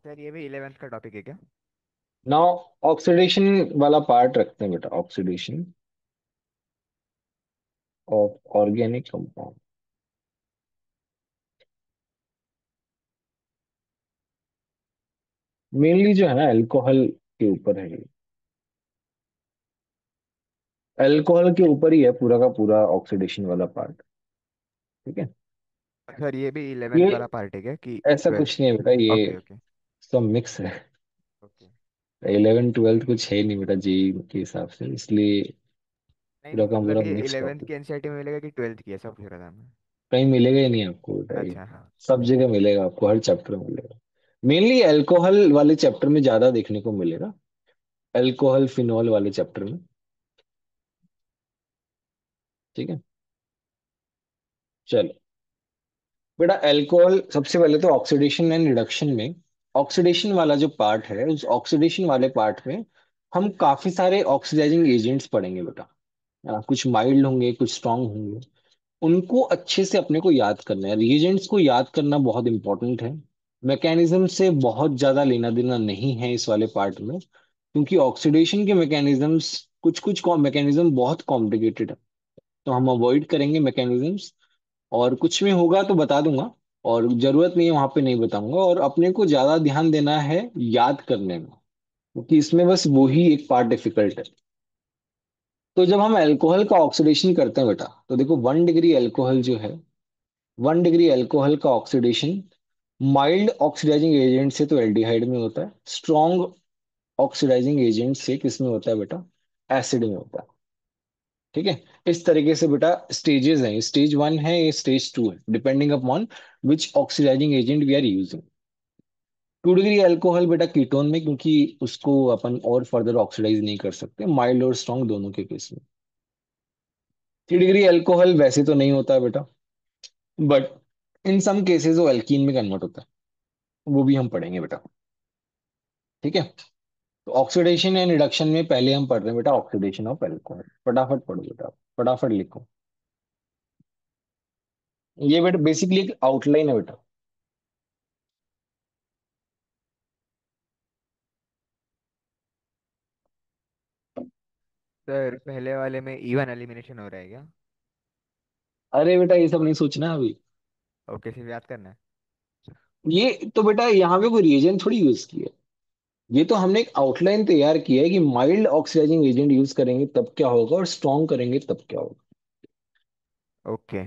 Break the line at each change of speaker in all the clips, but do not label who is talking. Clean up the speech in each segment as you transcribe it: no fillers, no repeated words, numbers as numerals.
Sir ये भी 11th का टॉपिक है क्या?
नाउ ऑक्सीडेशन वाला पार्ट रखते हैं बेटा। Oxidation of organic compound mainly जो है ना अल्कोहल के ऊपर है। अल्कोहल के ऊपर ही है पूरा का पूरा ऑक्सीडेशन वाला पार्ट। ठीक है।
सर ये भी 11th
ये
वाला पार्ट है क्या कि
ऐसा
12th?
कुछ नहीं है बेटा, ये
ओके ओके।
सब मिक्स है।
ओके।
11 12 कुछ है नहीं बेटा जी के हिसाब से, इसलिए
नहीं
पूरा
नहीं,
का
मतलब
पूरा
ये
मिक्स
11th
टॉपिक।
की एनसीईआरटी में मिलेगा कि 12th की, ऐसा पूछ रहा था मैं।
कहीं मिलेगा ही नहीं आपको बेटा ये।
अच्छा हाँ।
सब जगह मिलेगा आपको, हर चैप्टर में मिलेगा। मेनली अल्कोहल वाले चैप्टर में ज्यादा देखने को मिलेगा। अल्कोहल फिनॉल वाले चैप्टर में। ठीक है। चलो बेटा, अल्कोहल सबसे पहले तो ऑक्सीडेशन एंड रिडक्शन में, ऑक्सीडेशन वाला जो पार्ट है उस ऑक्सीडेशन वाले पार्ट में हम काफी सारे ऑक्सीडाइजिंग एजेंट्स पढ़ेंगे बेटा। कुछ माइल्ड होंगे, कुछ स्ट्रांग होंगे। उनको अच्छे से अपने को याद करना है। रिएजेंट्स को याद करना बहुत इंपॉर्टेंट है। मैकेनिज्म से बहुत ज्यादा लेना देना नहीं है इस वाले पार्ट में, क्योंकि ऑक्सीडेशन के मैकेनिज्म्स कुछ कुछ मैकेनिज्म बहुत कॉम्प्लिकेटेड है। तो हम अवॉइड करेंगे मैकेनिज्म्स। और कुछ में होगा तो बता दूंगा, और जरूरत नहीं है वहां पे नहीं बताऊंगा। और अपने को ज्यादा ध्यान देना है याद करने में, क्योंकि इसमें बस वो ही एक पार्ट डिफिकल्ट है। तो जब हम अल्कोहल का ऑक्सीडेशन करते हैं बेटा, तो देखो 1 डिग्री अल्कोहल जो है, 1 डिग्री अल्कोहल का ऑक्सीडेशन माइल्ड ऑक्सीडाइजिंग एजेंट से तो एल्डिहाइड में होता है। स्ट्रॉन्ग ऑक्सीडाइजिंग एजेंट से किस में होता है बेटा? एसिड में होता है। ठीक है। इस तरीके से बेटा स्टेजेस हैं, स्टेज 1 है, ये स्टेज 2 है, depending upon which oxidising agent we are using. 2 degree alcohol बेटा कीटोन में, क्योंकि उसको अपन और फर्दर ऑक्सीडाइज नहीं कर सकते, माइल्ड और स्ट्रॉन्ग दोनों के केस में। 3 डिग्री अल्कोहल वैसे तो नहीं होता है बेटा, बट इन सम केसेस वो एल्कीन में कन्वर्ट होता है। वो भी हम पढ़ेंगे बेटा। ठीक है। तो ऑक्सीडेशन एंड रिडक्शन में पहले हम पढ़ रहे हैं बेटा ऑक्सीडेशन ऑफ अल्कोहल। फटाफट पढ़ो बेटा, फटाफट लिखो। ये बेटा बेसिकली एक आउटलाइन है बेटा।
सर पहले वाले में इवन एलिमिनेशन हो रहा है क्या?
अरे बेटा ये सब नहीं सोचना है अभी।
ओके, सिर्फ याद करना है।
ये तो बेटा यहाँ पे कोई रिएजेंट थोड़ी यूज किया है। ये तो हमने एक आउटलाइन तैयार किया है कि माइल्ड ऑक्सीडाइजिंग एजेंट यूज करेंगे तब क्या होगा, और स्ट्रॉन्ग करेंगे तब क्या होगा।
Okay.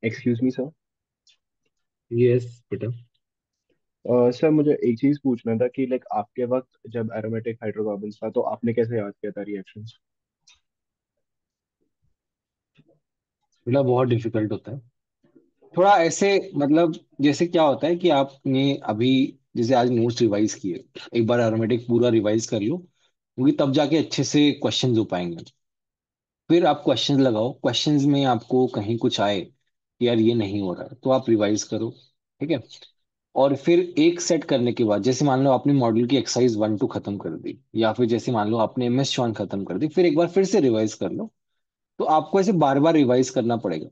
Excuse me sir.
Yes बेटा।
सर मुझे एक चीज पूछना था कि लाइक आपके वक्त जब एरोमेटिक हाइड्रोकार्बन्स था तो आपने कैसे याद किया था रिएक्शंस।
बेटा बहुत डिफिकल्ट होता है थोड़ा ऐसे, मतलब जैसे क्या होता है कि आपने अभी जैसे आज नोट्स रिवाइज किए, एक बार अरोमेटिक पूरा रिवाइज कर लो, क्योंकि तब जाके अच्छे से क्वेश्चंस हो पाएंगे। फिर आप क्वेश्चंस लगाओ, क्वेश्चंस में आपको कहीं कुछ आए कि यार ये नहीं हो रहा है, तो आप रिवाइज करो। ठीक है। और फिर एक सेट करने के बाद, जैसे मान लो आपने मॉड्यूल की एक्सरसाइज 1 2 खत्म कर दी, या फिर जैसे मान लो आपने MS 1 खत्म कर दी, फिर एक बार फिर से रिवाइज कर लो। तो आपको ऐसे बार बार रिवाइज करना पड़ेगा।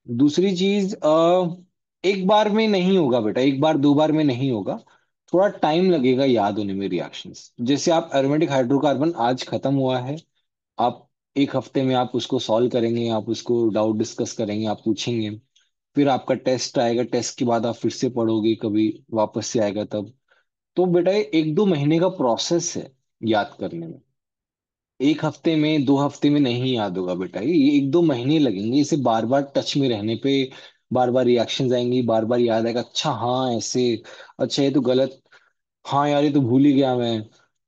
दूसरी चीज, एक बार में नहीं होगा बेटा, एक बार दो बार में नहीं होगा। थोड़ा टाइम लगेगा याद होने में रिएक्शंस। जैसे आप एरोमेटिक हाइड्रोकार्बन आज खत्म हुआ है, आप एक हफ्ते में आप उसको सॉल्व करेंगे, आप उसको डाउट डिस्कस करेंगे, आप पूछेंगे। फिर आपका टेस्ट आएगा, टेस्ट के बाद आप फिर से पढ़ोगे, कभी वापस से आएगा तब। तो बेटा ये 1 2 महीने का प्रोसेस है याद करने में। एक हफ्ते में, 2 हफ्ते में नहीं याद होगा बेटा, ये 1-2 महीने लगेंगे इसे बार बार टच में रहने पे। बार बार रिएक्शंस आएंगी, बार बार याद आएगा, अच्छा हाँ ऐसे, अच्छा ये तो गलत, हाँ यार ये तो भूल ही गया मैं।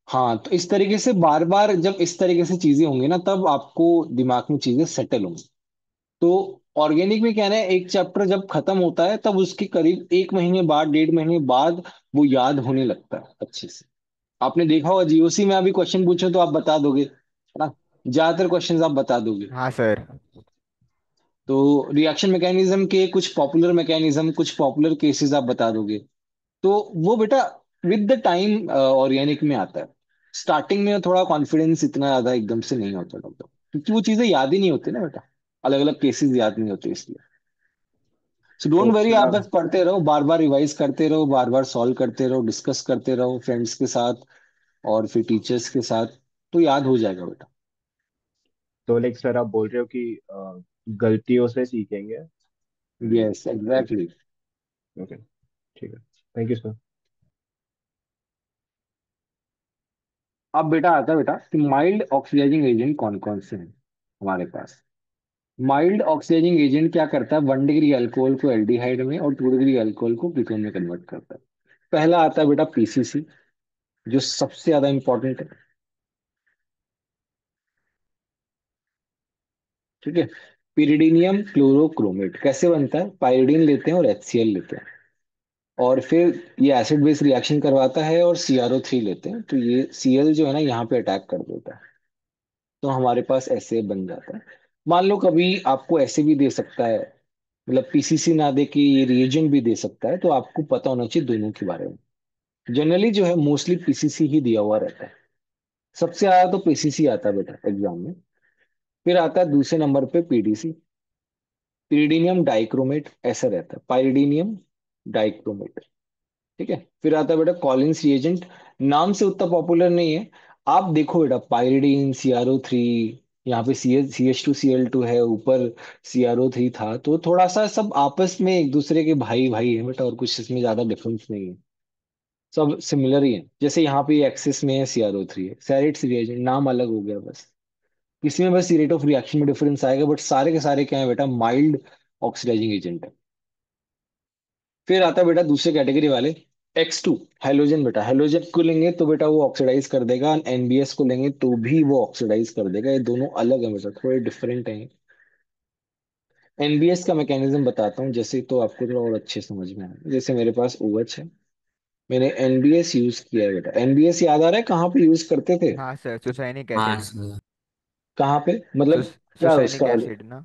हाँ, तो इस तरीके से बार बार जब इस तरीके से चीजें होंगी ना, तब आपको दिमाग में चीजें सेटल होंगी। तो ऑर्गेनिक में क्या है ना, एक चैप्टर जब खत्म होता है तब उसके करीब 1 महीने बाद, 1.5 महीने बाद वो याद होने लगता है अच्छे से। आपने देखा होगा जीओसी में अभी क्वेश्चन पूछो तो आप बता दोगे, है ना, ज्यादातर क्वेश्चंस आप बता दोगे।
हाँ सर।
तो रिएक्शन मैकेनिज्म के कुछ पॉपुलर मैकेनिज्म, कुछ पॉपुलर केसेस आप बता दोगे। तो वो बेटा विद द टाइम ऑर्गेनिक में आता है। स्टार्टिंग में थोड़ा कॉन्फिडेंस इतना ज्यादा एकदम से नहीं होता डॉक्टर, क्योंकि वो चीजें याद ही नहीं होती ना बेटा, अलग अलग केसेस याद नहीं होते इसलिए। सो डोंट
तो
वरी,
सर
आप
आप
बस पढ़ते रहो, बार बार रिवाइज करते रहो, बार बार सॉल्व करते रहो, डिस्कस करते रहो फ्रेंड्स के साथ और फिर टीचर्स के साथ, तो याद हो जाएगा बेटा।
तो लाइक सर आप बोल रहे हो कि गलतियों से सीखेंगे एंड
यस एग्जैक्टली।
ओके, ठीक है, थैंक यू सर।
अब बेटा आता है बेटा कि माइल्ड ऑक्सीडाइजिंग एजेंट कौन कौन से हैं हमारे पास। माइल्ड ऑक्सीडाइजिंग एजेंट क्या करता है, 1 डिग्री अल्कोहल को एल्डिहाइड में और 2 डिग्री अल्कोहल को कीटोन में कन्वर्ट करता है। पहला आता है बेटा पीसीसी, जो सबसे ज्यादा इंपॉर्टेंट है। ठीक है, पिरिडीनियम क्लोरोक्रोमेट कैसे बनता है, पाइरिडीन लेते हैं और HCl लेते हैं, और फिर ये एसिड बेस रिएक्शन करवाता है और CrO3 लेते हैं, तो ये Cl जो है ना यहाँ पे अटैक कर देता है, तो हमारे पास ऐसे बन जाता है। मान लो कभी आपको ऐसे भी दे सकता है, मतलब पीसीसी ना दे के ये रिएजेंट भी दे सकता है, तो आपको पता होना चाहिए दोनों के बारे में। जनरली जो है मोस्टली पीसीसी ही दिया हुआ रहता है, सबसे ज्यादा तो पीसीसी आता है बेटा एग्जाम में। फिर आता है दूसरे नंबर पे पीडीसी, पिरिडीनियम डाइक्रोमेट ऐसा रहता है, पाइरिडीनियम डाइक्रोमेट। ठीक है, फिर आता है बेटा कॉलिन्स रिएजेंट, नाम से उतना पॉपुलर नहीं है। आप देखो बेटा पाइरिडीन, CrO3, यहाँ पे CH2Cl2 है, ऊपर CrO3 था, तो थोड़ा सा सब आपस में एक दूसरे के भाई भाई है बेटा, और कुछ इसमें ज्यादा डिफरेंस नहीं है, सब सिमिलर ही है। जैसे यहाँ पे एक्सिस में है CrO3 है, सेरिट्स रिएजेंट नाम अलग हो गया बस, किसी में बस रेट ऑफ रिएक्शन में डिफरेंस आएगा, बट सारे के सारे क्या है बेटा, माइल्ड ऑक्सीडाइजिंग एजेंट है। फिर आता है बेटा दूसरे कैटेगरी वाले, X2 हेलोजन। बेटा हेलोजन को लेंगे तो बेटा वो ऑक्सीडाइज कर देगा, NBS को लेंगे तो भी वो ऑक्सीडाइज कर देगा, ये दोनों अलग है बेटा, थोड़े डिफरेंट हैं। NBS का मैकेनिज्म बताता हूँ जैसे, तो आपको थोड़ा और अच्छे समझ में आए। जैसे मेरे पास OH है, मैंने NBS यूज किया है बेटा, NBS याद आ रहा है कहाँ पे यूज करते थे,
हाँ सर, सुसाइनिक
हाँ
एसिड।
सर।
कहाँ पे मतलब, क्या है
सुसाइनिक
उसका।
एसिड ना।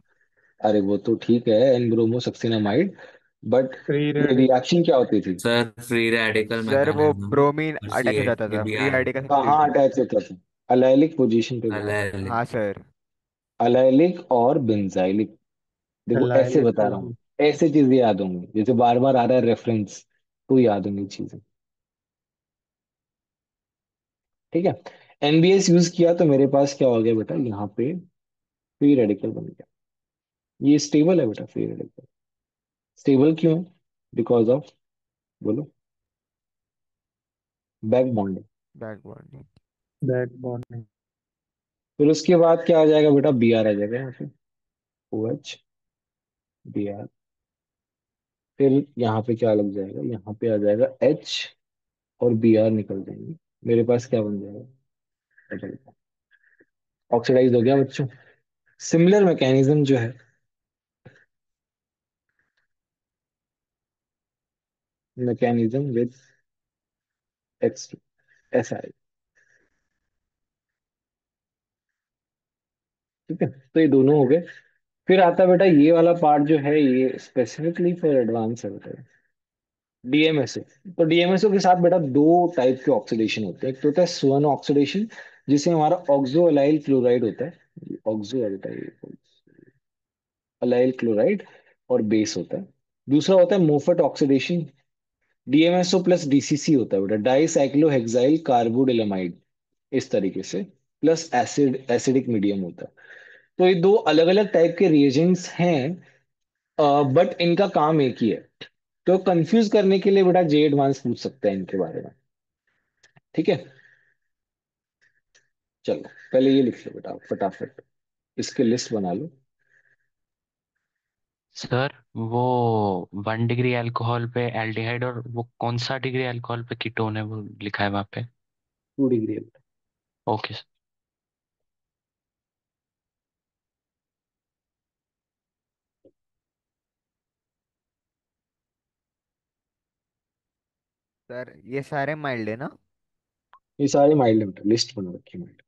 अरे वो तो ठीक है, एन ब्रोमो सक्सिनामाइड, बट
फ्री
ये
रेडिकल।
रिएक्शन क्या होती थी।
सर फ्री रेडिकल
सर वो
मैकेनिज्म
ब्रोमीन
और सी
अटैच हो
एच
जाता
थ्री
था,
बी
फ्री
आई
रेडिकल
कहाँ
सब्स्टिट्यूशन।
अटैच होता था, अलाइलिक पोजीशन पे बेटा,
अलेलिक।
हाँ सर।
अलाइलिक और बेंजाइलिक। देखो ऐसे
अलाइलिक
बता रहा हूँ,
पोजीशन।
ऐसे चीजें याद होंगी, जैसे बार बार आ रहा है रेफरेंस, तो याद होंगी चीजें। ठीक है, NBS यूज किया तो मेरे पास क्या हो गया बेटा, यहाँ पे फ्री रेडिकल बन गया। ये स्टेबल है बेटा, फ्री रेडिकल स्टेबल क्यों है, बिकॉज ऑफ, बोलो, back bonding.
Backbone.
Back bonding.
फिर उसके बाद क्या आ जाएगा बेटा, Br आ जाएगा यहाँ पे, OH, Br। फिर यहाँ पे क्या लग जाएगा, यहाँ पे आ जाएगा H, और Br निकल जाएंगे, मेरे पास क्या बन जाएगा, ऑक्सीडाइज हो गया बच्चों। सिमिलर मैकेनिज्म जो है, मैकेनिज्म विद X2 ऐसा है। ठीक है, तो ये दोनों हो गए। फिर आता है बेटा ये वाला पार्ट जो है, ये स्पेसिफिकली फॉर एडवांस है बेटा, DMSO। तो DMSO के साथ बेटा दो टाइप के ऑक्सीडेशन होते हैं, एक तो होता है स्वर्ण ऑक्सीडेशन, जिसमें हमारा ऑक्सो अलाइल क्लोराइड होता है, ऑक्सो अलाइल क्लोराइड और बेस होता है। दूसरा होता है मोफट ऑक्सीडेशन, DMSO प्लस DCC होता है बेटा, डाई साइक्लोहेक्साइल कार्बोडिलमाइड, इस तरीके से, प्लस एसिडिक मीडियम होता है। तो ये दो अलग अलग टाइप के रिएजेंट्स हैं, बट इनका काम एक ही है। तो कंफ्यूज करने के लिए बेटा जे एडवांस पूछ सकते हैं इनके बारे में। ठीक है, चलो पहले ये लिख लो बेटा फटाफट, इसकी लिस्ट बना लो।
सर वो 1 डिग्री अल्कोहल पे एल्डिहाइड, और वो कौन सा डिग्री अल्कोहल पे कीटोन है वो लिखा है वहाँ पे?
2 डिग्री है बेटा।
Okay sir.
सर ये सारे माइल्ड है ना?
ये सारे माइल्ड है बेटा, लिस्ट बना रखी है माइल्ड।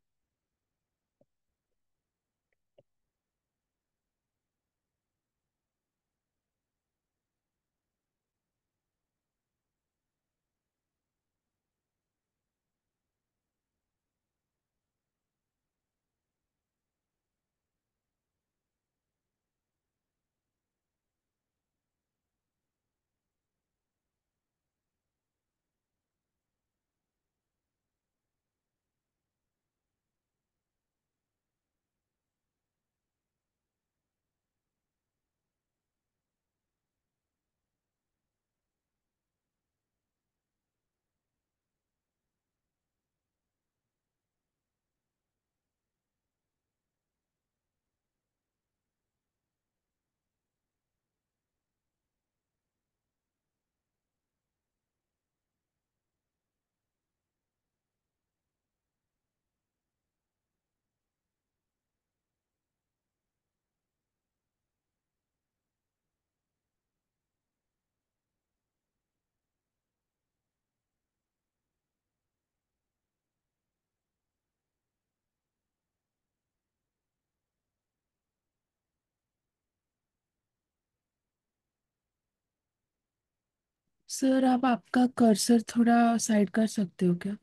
सर आप आपका कर्सर थोड़ा साइड कर सकते हो क्या?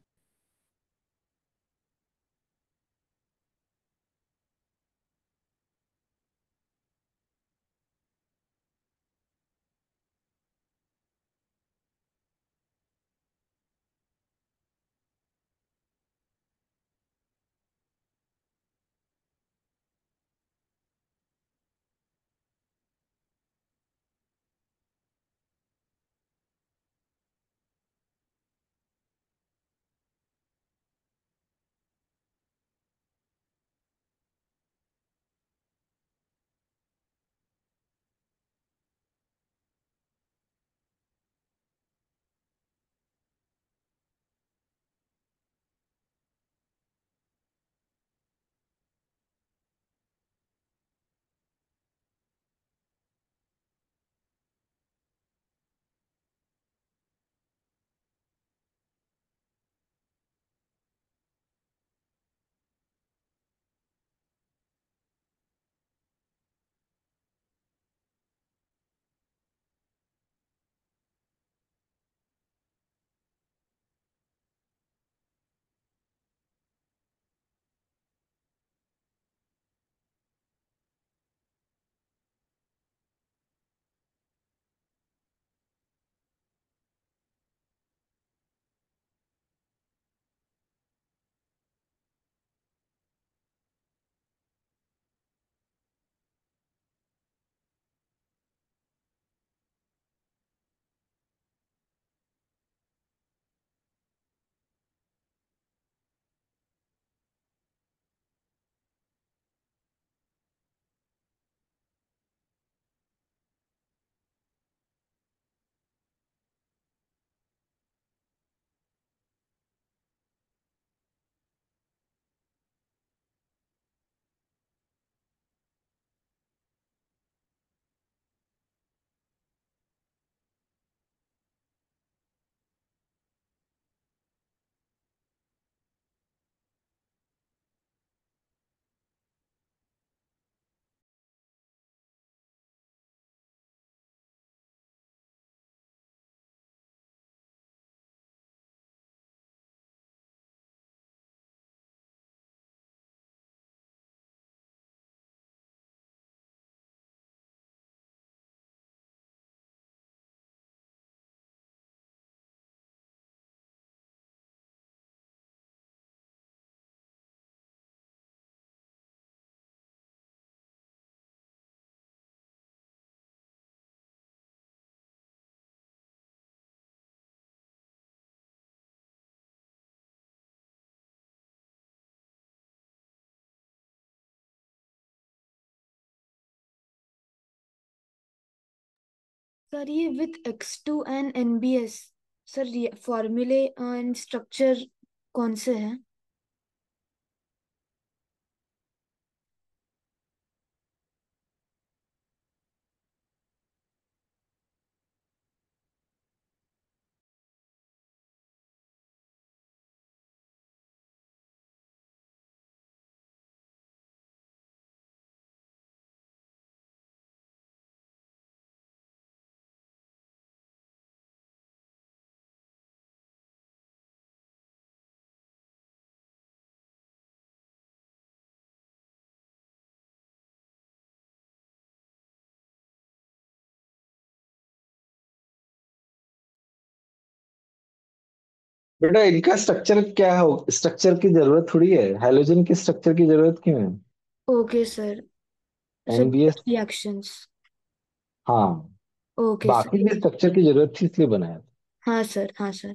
सर ये with X2 and NBS, sir ये फॉर्मूले एंड स्ट्रक्चर कौन से हैं?
बेटा इनका स्ट्रक्चर क्या हो, स्ट्रक्चर की जरूरत थोड़ी है, हैलोजन की स्ट्रक्चर की जरूरत क्यों है?
Okay sir. Sir
NBS.
Reactions.
हाँ,
ओके
बाकी
सर।
के स्ट्रक्चर की जरूरत थी इसलिए बनाया था।
हाँ सर, हाँ सर।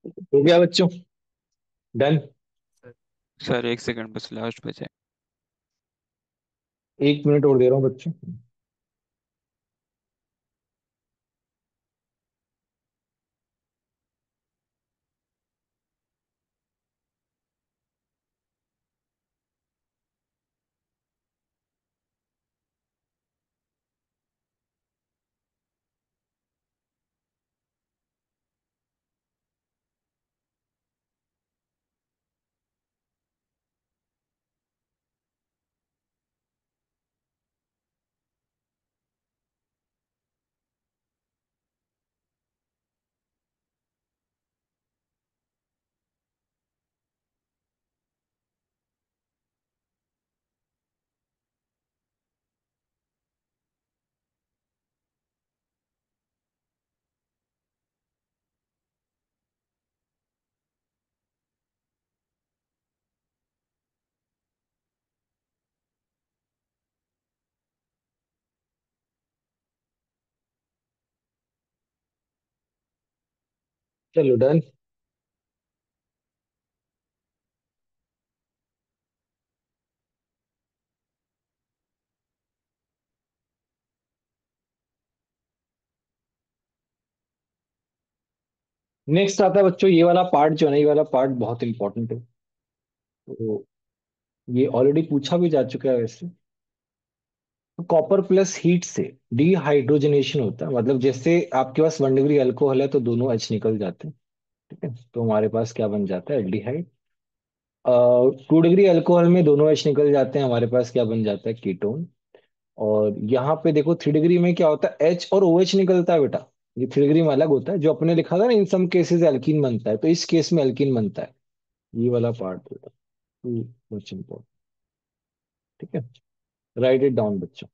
हो गया बच्चों? डन।
सर 1 सेकंड बस, लास्ट बचे।
1 मिनट और दे रहा हूँ बच्चों। चलो डन। नेक्स्ट आता है बच्चों, ये वाला पार्ट जो है ना, ये वाला पार्ट बहुत इंपॉर्टेंट है। तो ये ऑलरेडी पूछा भी जा चुका है वैसे। तो कॉपर प्लस हीट से डिहाइड्रोजनेशन होता है, मतलब जैसे आपके पास 1 डिग्री अल्कोहल है तो दोनों एच निकल जाते हैं। ठीक है, तो हमारे पास क्या बन जाता है? एल्डिहाइड। 2 डिग्री अल्कोहल में दोनों एच निकल जाते हैं, हमारे पास क्या बन जाता है? कीटोन। और यहाँ पे देखो 3 डिग्री में क्या होता है? एच और ओ एच निकलता है बेटा। ये 3 डिग्री में अलग होता है, जो अपने लिखा था ना, इन सम केसेस एल्कीन बनता है, तो इस केस में एल्कीन बनता है। ये वाला पार्ट बेटा मच इम्पोर्टेंट। ठीक है, राइट इट डाउन बच्चों।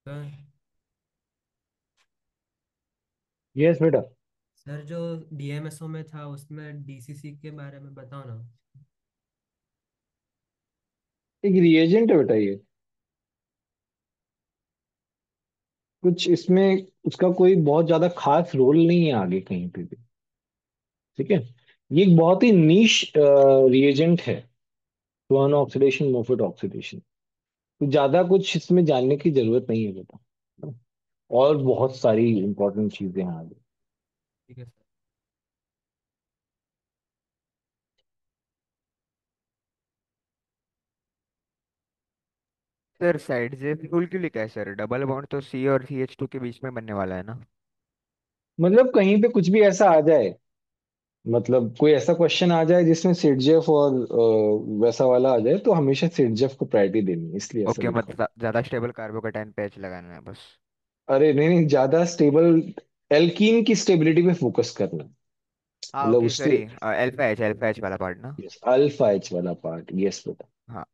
सर।
यस बेटा।
सर जो डीएमएसओ में था उसमें डीसीसी के बारे में बताओ ना।
एक रिएजेंट है बेटा ये, कुछ इसमें उसका कोई बहुत ज्यादा खास रोल नहीं है आगे कहीं पे भी। ठीक है, ये एक बहुत ही नीश रिएजेंट है। स्वान ऑक्सीडेशन, मोफेट ऑक्सीडेशन। तो ज्यादा कुछ इसमें जानने की जरूरत नहीं है बेटा, और बहुत सारी इंपॉर्टेंट चीजें हैं आगे।
ठीक है सर।
सर साइड से फ्यूल क्यों लिखा है सर? डबल बॉन्ड तो सी और CH2 के बीच में बनने वाला है ना।
मतलब कहीं पे कुछ भी ऐसा आ जाए, मतलब कोई ऐसा क्वेश्चन आ जाए जिसमें सिरजेफ और वैसा वाला आ जाए, तो हमेशा सिरजेफ को प्रायोरिटी देनी है, इसलिए ऐसा
ओके,
लिखा।
मतलब ज्यादा स्टेबल कार्बोकेटाइन पे एच लगाना है बस।
अरे नहीं नहीं, ज्यादा स्टेबल एल्कीन की स्टेबिलिटी पे फोकस करना,
हाँ
मतलब
ओके
उससे।
सॉरी, अल्फा एच वाला पार्ट ना।
यस, अल्फा एच वाला पार्ट, यस बेटा।
हाँ।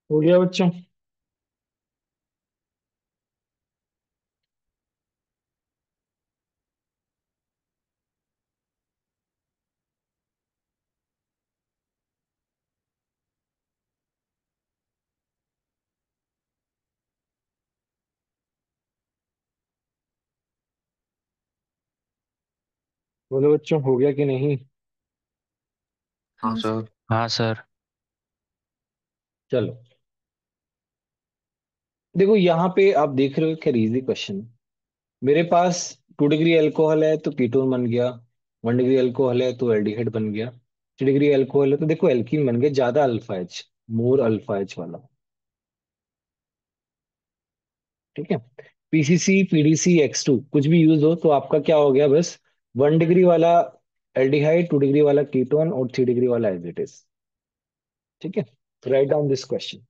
हो गया बच्चों? बोलो बच्चों, हो गया कि नहीं?
हाँ
हाँ
सर। हाँ सर।
चलो, देखो यहाँ पे आप देख रहे हो क्या इजी क्वेश्चन। मेरे पास 2 डिग्री अल्कोहल है तो कीटोन बन गया, 1 डिग्री अल्कोहल है तो एल्डिहाइड बन गया, 3 डिग्री अल्कोहल है तो देखो एल्कीन बन गया, ज्यादा अल्फा एच, मोर अल्फा एच वाला। ठीक है। पीसीसी पीडीसी एक्स टू कुछ भी यूज हो तो आपका क्या हो गया, बस 1 डिग्री वाला एल्डिहाइड, 2 डिग्री वाला कीटोन और 3 डिग्री वाला एज इट इज। ठीक है, राइट डाउन दिस क्वेश्चन।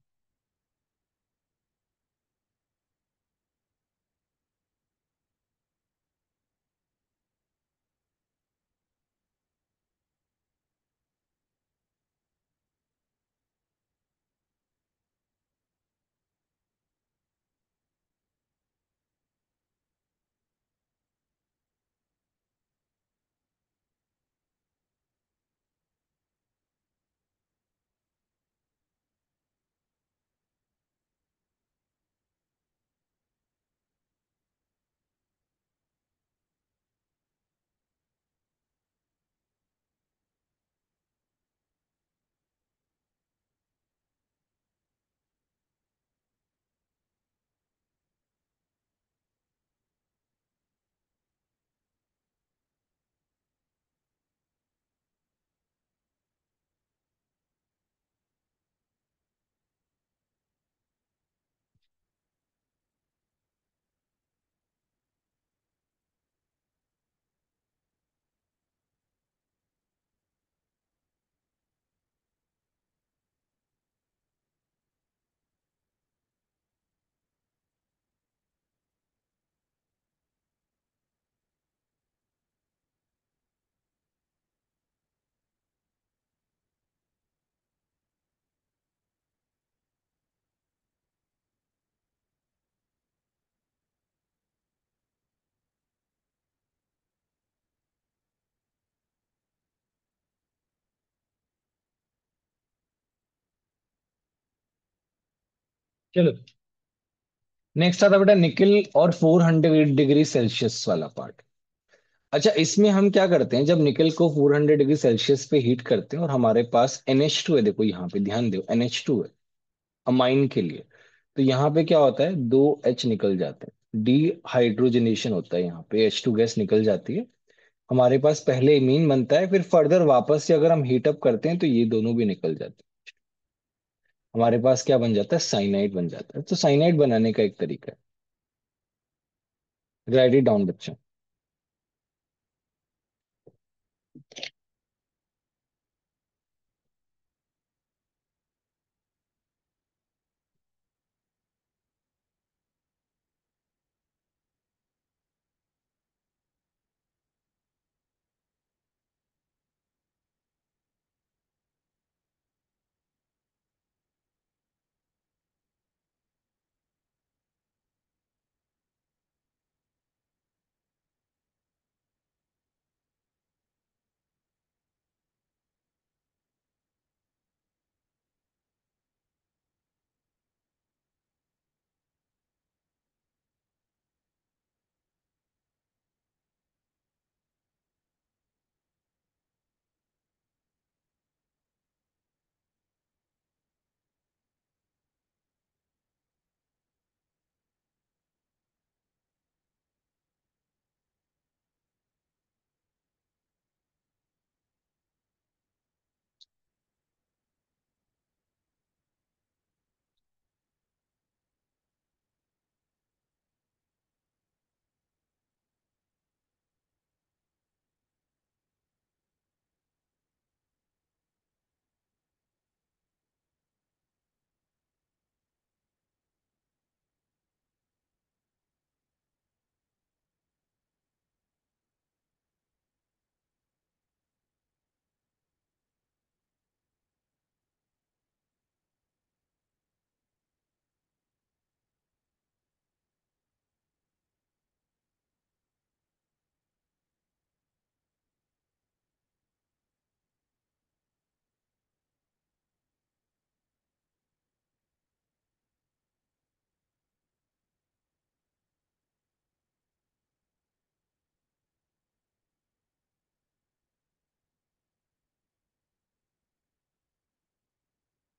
चलो, नेक्स्ट आता बेटा निकल और 400 डिग्री सेल्सियस वाला पार्ट। अच्छा, इसमें हम क्या करते हैं, जब निकल को 400 डिग्री सेल्सियस पे हीट करते हैं और हमारे पास NH2 है, देखो यहाँ पे ध्यान दो, NH2 है अमाइन के लिए, तो यहाँ पे क्या होता है, 2 H निकल जाते हैं। डिहाइड्रोजनेशन होता है, यहाँ पे H2 गैस निकल जाती है। हमारे पास पहले इमीन बनता है, फिर फर्दर वापस से अगर हम हीट अप करते हैं तो ये दोनों भी निकल जाते हैं। हमारे पास क्या बन जाता है, साइनाइड बन जाता है। तो साइनाइड बनाने का एक तरीका है, राइट इट डाउन बच्चों।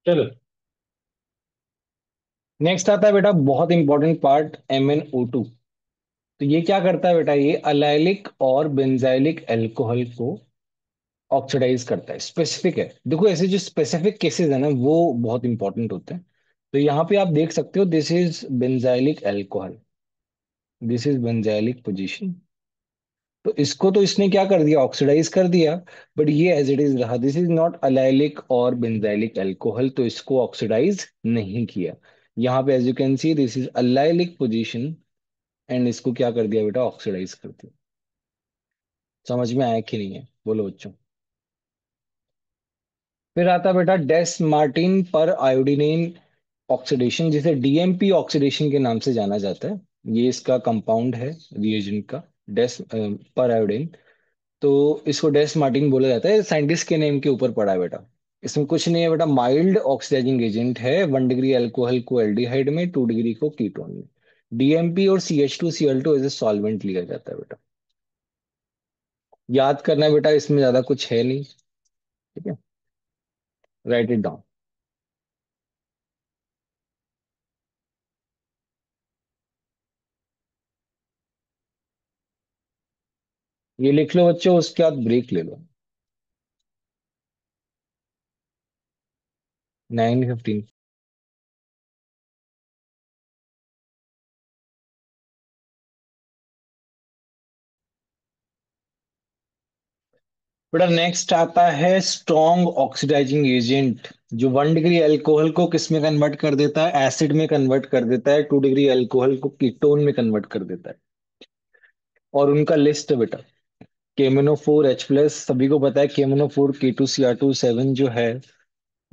चलो, नेक्स्ट आता है बेटा बहुत इंपॉर्टेंट पार्ट, MnO2। तो ये क्या करता है बेटा, ये अलाइलिक और बेंजाइलिक अल्कोहल को ऑक्सीडाइज करता है। स्पेसिफिक है, देखो ऐसे जो स्पेसिफिक केसेस है ना वो बहुत इंपॉर्टेंट होते हैं। तो यहाँ पे आप देख सकते हो, this is benzylic alcohol, this is benzylic position. तो इसको तो इसने क्या कर दिया, ऑक्सीडाइज कर दिया। बट ये एज इट इज रहा, दिस इज नॉट अलाइलिक और बेंजाइलिक अल्कोहल, तो इसको ऑक्सीडाइज नहीं किया। यहाँ पे as you can see this is allylic position, and इसको क्या कर दिया बेटा, ऑक्सीडाइज कर दिया। समझ में आया कि नहीं है, बोलो बच्चों। फिर आता बेटा डेस मार्टिन पर आयोडीन ऑक्सीडेशन, जिसे डीएमपी ऑक्सीडेशन के नाम से जाना जाता है। ये इसका कंपाउंड है रिएजेंट का, डेस पर आयोडीन। तो इसको डेस मार्टिन बोला जाता है, साइंटिस्ट के नेम के ऊपर पड़ा है बेटा। इसमें कुछ नहीं है बेटा, माइल्ड ऑक्सीडाइजिंग एजेंट है। 1 डिग्री अल्कोहल को एल्डिहाइड में, 2 डिग्री को कीटोन में। डीएमपी और CH2Cl2 एज ए सॉल्वेंट लिया जाता है बेटा। याद करना है बेटा, इसमें ज्यादा कुछ है नहीं, ठीक है। Right it down. ये लिख लो बच्चों, उसके बाद ब्रेक ले लो। 9:15। बेटा नेक्स्ट आता है स्ट्रॉन्ग ऑक्सीडाइजिंग एजेंट, जो 1 डिग्री अल्कोहल को किस में कन्वर्ट कर देता है, एसिड में कन्वर्ट कर देता है। 2 डिग्री अल्कोहल को कीटोन में कन्वर्ट कर देता है। और उनका लिस्ट है बेटा, KMnO4H+, सभी को पता है KMnO4 K2Cr2 7 जो है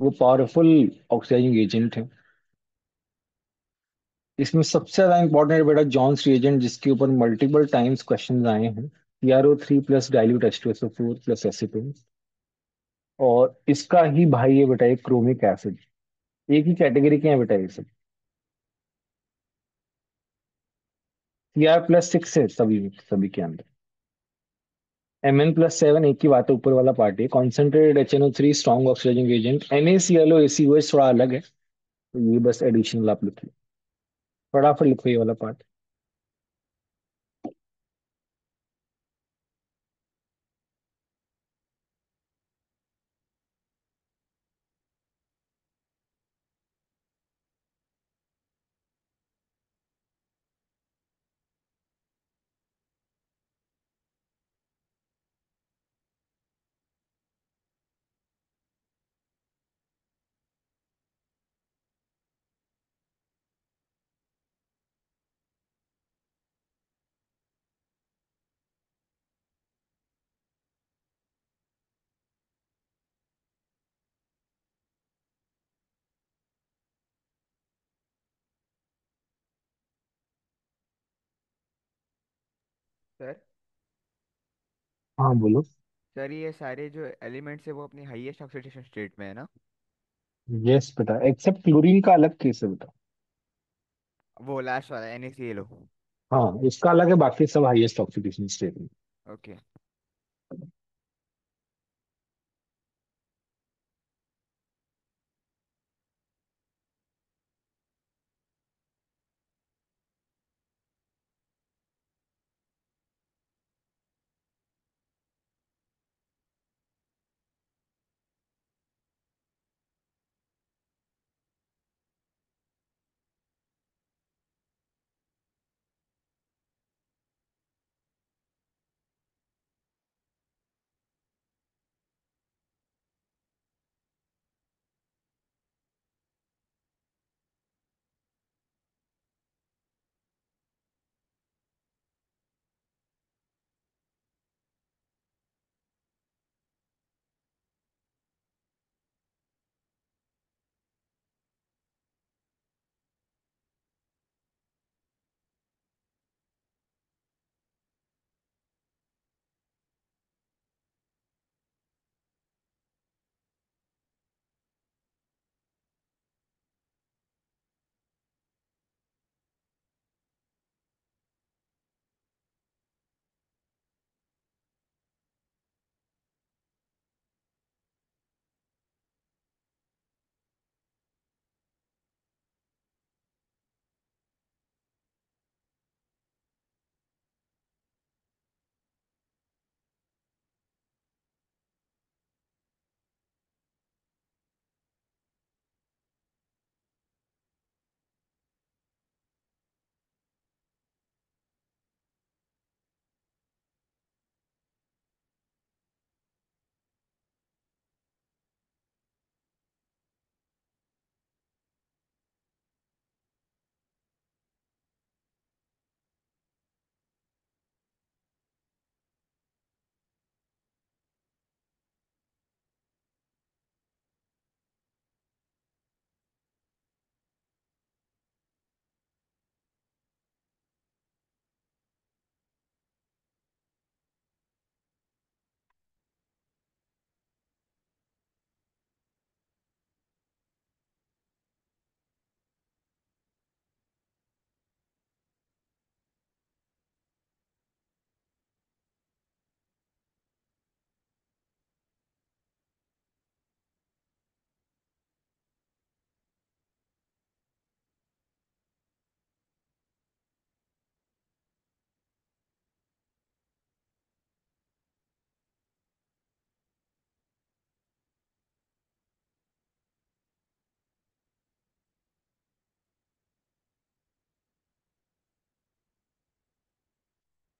वो पावरफुल ऑक्सीडाइजिंग एजेंट है। इसमें सबसे ज्यादा इंपॉर्टेंट है बेटा जॉन्स रिएजेंट, जिसके ऊपर मल्टीपल टाइम्स क्वेश्चन आए हैं, CrO3 + डाइल्यूट H2SO4 + एसीटोन। और इसका ही भाई है बेटा एक क्रोमिक एसिड। एक ही कैटेगरी के हैं बेटा ये सब। Cr+6 है सभी सभी के अंदर। Mn+7 एक ही बात है, ऊपर वाला पार्ट है। Concentrated HNO3 strong oxidising agent. NaClO ACOH थोड़ा अलग है, तो ये बस एडिशनल आप लिखिए, फटाफट लिखो ये वाला पार्ट।
सर
हाँ बोलो।
सर ये सारे जो एलिमेंट्स है वो अपनी हाईएस्ट ऑक्सीडेशन स्टेट में है ना?
यस बेटा, एक्सेप्ट क्लोरीन का अलग केस है बेटा।
वो लास्ट वाला NaClO।
हाँ, उसका अलग है, बाकी सब हाईएस्ट ऑक्सीडेशन स्टेट में।
ओके।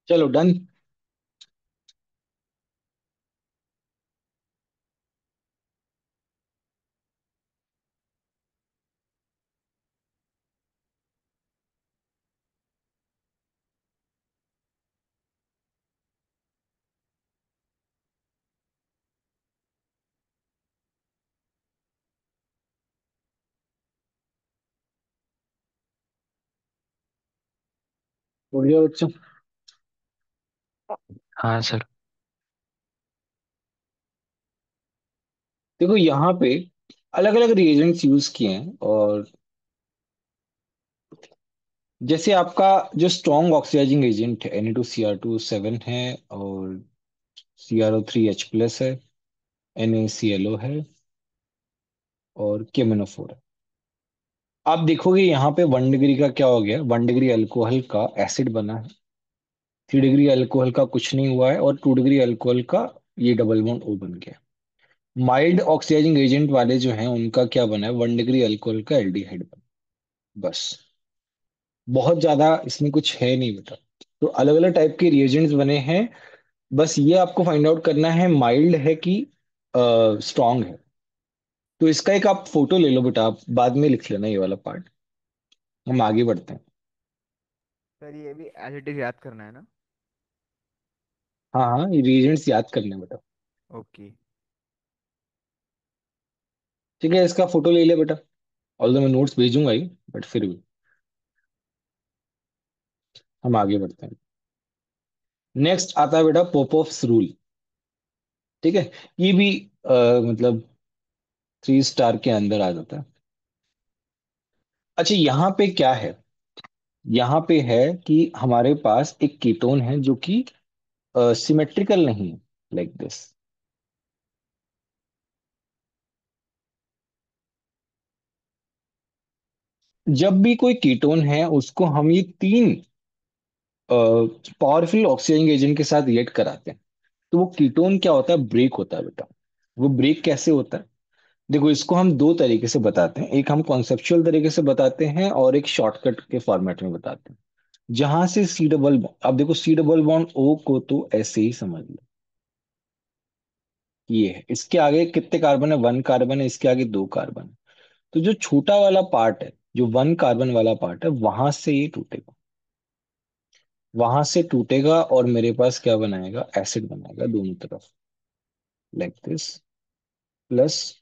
चलो डन। हो गया बच्चों?
हाँ सर।
देखो यहाँ पे अलग अलग रिएजेंट्स यूज किए हैं, और जैसे आपका जो स्ट्रॉन्ग ऑक्सीडाइजिंग एजेंट है Na2Cr2 7 है, और CrO3H+ है, NaClO है, और KMnO4 है। आप देखोगे यहाँ पे 1 डिग्री का क्या हो गया, 1 डिग्री अल्कोहल का एसिड बना है, 3 डिग्री अल्कोहल का कुछ नहीं हुआ है, और 2 डिग्री अल्कोहल का ये डबल बॉन्ड O बन गया। माइल्ड ऑक्सीडाइजिंग एजेंट वाले जो हैं उनका क्या बना है, 1 डिग्री अल्कोहल का एल्डिहाइड बना। बस, बहुत ज्यादा इसमें कुछ है नहीं बेटा। तो अलग अलग टाइप के रिएजेंट्स बने हैं। बस ये आपको फाइंड आउट करना है माइल्ड है कि स्ट्रांग है। तो इसका एक आप फोटो ले लो बेटा, आप बाद में लिख लेना ये वाला पार्ट। हम आगे बढ़ते हैं।
सर ये भी एज इट इज याद करना है ना?
हाँ हाँ, ये रिएजेंट्स याद करने हैं बेटा।
ओके।
ठीक है, इसका फोटो ले ले बेटा। ऑल्दो मैं नोट्स भेजूंगा ही, बट फिर भी हम आगे बढ़ते हैं। नेक्स्ट आता है बेटा पोपोफ्स रूल। ठीक है, ये भी मतलब 3 स्टार के अंदर आ जाता है। अच्छा, यहाँ पे क्या है, यहाँ पे है कि हमारे पास एक कीटोन है जो कि सिमेट्रिकल नहीं है, लाइक दिस। जब भी कोई कीटोन है उसको हम ये 3 पावरफुल ऑक्सीजन एजेंट के साथ रिएक्ट कराते हैं, तो वो कीटोन क्या होता है, ब्रेक होता है बेटा। वो ब्रेक कैसे होता है, देखो इसको हम 2 तरीके से बताते हैं, एक हम कॉन्सेप्चुअल तरीके से बताते हैं और एक शॉर्टकट के फॉर्मेट में बताते हैं। जहां से सी डबल, अब देखो सी डबल बॉन्ड ओ को तो ऐसे ही समझ लो, ये है, इसके आगे कितने कार्बन है, 1 कार्बन है, इसके आगे 2 कार्बन है। तो जो छोटा वाला पार्ट है, जो 1 कार्बन वाला पार्ट है, वहां से ये टूटेगा, वहां से टूटेगा और मेरे पास क्या बनाएगा, एसिड बनाएगा दोनों तरफ, like this, plus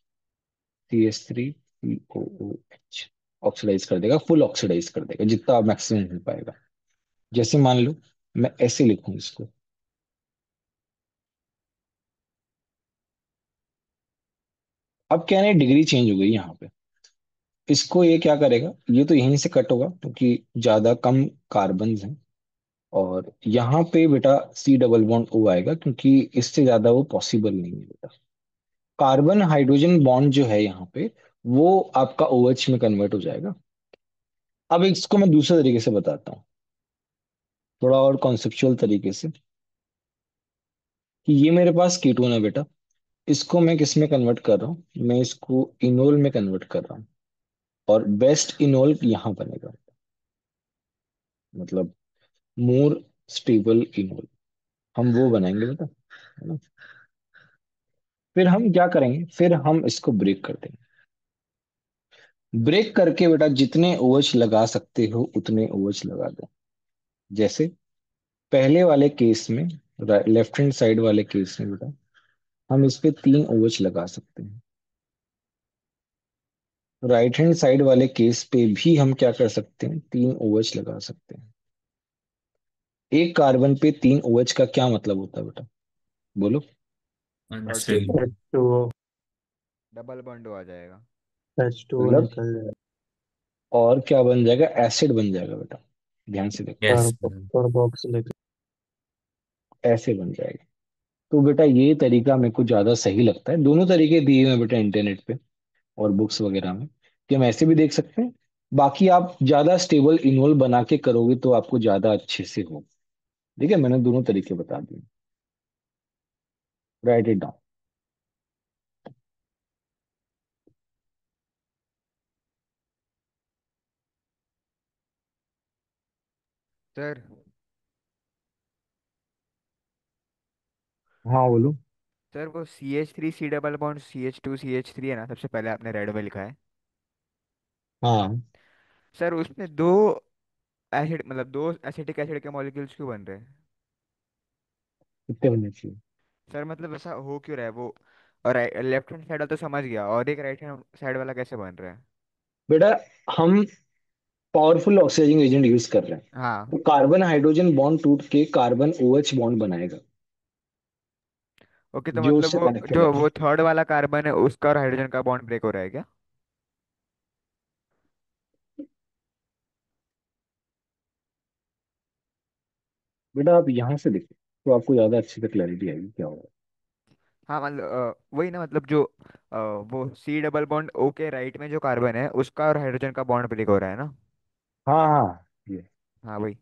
CH3POOH, oxidise कर देगा, फुल ऑक्सीडाइज कर देगा जितना मैक्सिमम हो पाएगा। जैसे मान लो मैं ऐसे लिखूं इसको, अब क्या है, डिग्री चेंज हो गई यहाँ पे। इसको ये क्या करेगा, ये तो यहीं से कट होगा क्योंकि ज्यादा कम कार्बन हैं, और यहाँ पे बेटा सी डबल बॉन्ड ओ आएगा क्योंकि इससे ज्यादा वो पॉसिबल नहीं है बेटा। कार्बन हाइड्रोजन बॉन्ड जो है यहाँ पे, वो आपका OH में कन्वर्ट हो जाएगा। अब इसको मैं दूसरे तरीके से बताता हूँ, थोड़ा और कॉन्सेप्चुअल तरीके से, कि ये मेरे पास कीटोन है बेटा, इसको मैं किस में कन्वर्ट कर रहा हूँ, मैं इसको इनोल में कन्वर्ट कर रहा हूँ, और बेस्ट इनोल यहाँ बनेगा, मतलब मोर स्टेबल इनोल, हम वो बनाएंगे बेटा, है ना। फिर हम क्या करेंगे, फिर हम इसको ब्रेक कर देंगे। ब्रेक करके बेटा जितने OH लगा सकते हो उतने OH लगा दो। जैसे पहले वाले केस में, लेफ्ट हैंड साइड वाले केस में बेटा, हम इस पे 3 OH लगा सकते हैं। राइट हैंड साइड वाले केस पे भी हम क्या कर सकते हैं, 3 OH लगा सकते हैं। एक कार्बन पे 3 OH का क्या मतलब होता है बेटा, बोलो।
अनस्टेबल।
H2O
डबल बॉन्ड आ जाएगा।
H2O
मतलब
निकल जाए।
और क्या बन जाएगा, एसिड बन जाएगा बेटा, ध्यान से देखो,
यस।
कार्बोक्सिलिक।
ऐसे बन जाएगा। तो बेटा ये तरीका मेरे को ज्यादा सही लगता है, दोनों तरीके दिए हुए हैं बेटा इंटरनेट पे और बुक्स वगैरह में, कि हम ऐसे भी देख सकते हैं। बाकी आप ज्यादा स्टेबल इनोल बना के करोगे तो आपको ज्यादा अच्छे से हो। ठीक है, मैंने दोनों तरीके बता दिए, राइट इट डाउन।
सर
हाँ बोलो।
सर वो CH3 C double bond CH2 CH3 है ना, सबसे पहले आपने रेड में लिखा है।
हाँ,
सर उसमें दो एसिड, मतलब दो एसिटिक एसिड के मॉलिक्यूल्स क्यों बन रहे हैं?
कितने बनने चाहिए।
सर मतलब ऐसा हो क्यों रहा है वो? और लेफ्ट हैंड साइड वाला तो समझ गया, और एक राइट हैंड साइड वाला कैसे बन रहा है?
बेटा हम पावरफुल ऑक्सीजन एजेंट यूज कर रहे हैं,
हाँ।
तो कार्बन हाइड्रोजन बॉन्ड टूट के कार्बन OH बॉन्ड बनाएगा
ओके, तो
जो
मतलब
उससे
वो
कनेक्टेड है।
जो वो थर्ड वाला कार्बन है उसका और हाइड्रोजन का बॉन्ड ब्रेक हो रहा है क्या?
बेटा आप यहाँ से देखो तो आपको ज्यादा अच्छे से क्लैरिटी आएगी क्या हो रहा
हाँ मतलब वही ना, मतलब जो वो सी डबल बॉन्ड ओ के राइट में जो कार्बन है उसका और हाइड्रोजन का बॉन्ड ब्रेक हो रहा है ना।
है। हाँ हाँ, ये
हाँ वही।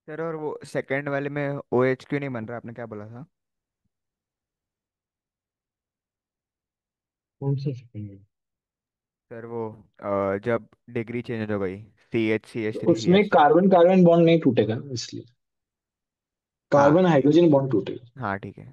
सर और वो सेकंड वाले में OH क्यों नहीं बन रहा, आपने क्या बोला था?
कौन सा सेकंड?
सर वो जब डिग्री चेंज हो गई, CH
उसमें
CH3CH।
कार्बन कार्बन बॉन्ड नहीं टूटेगा ना, इसलिए
हाँ
कार्बन हाइड्रोजन बॉन्ड टूटेगा।
हाँ ठीक है।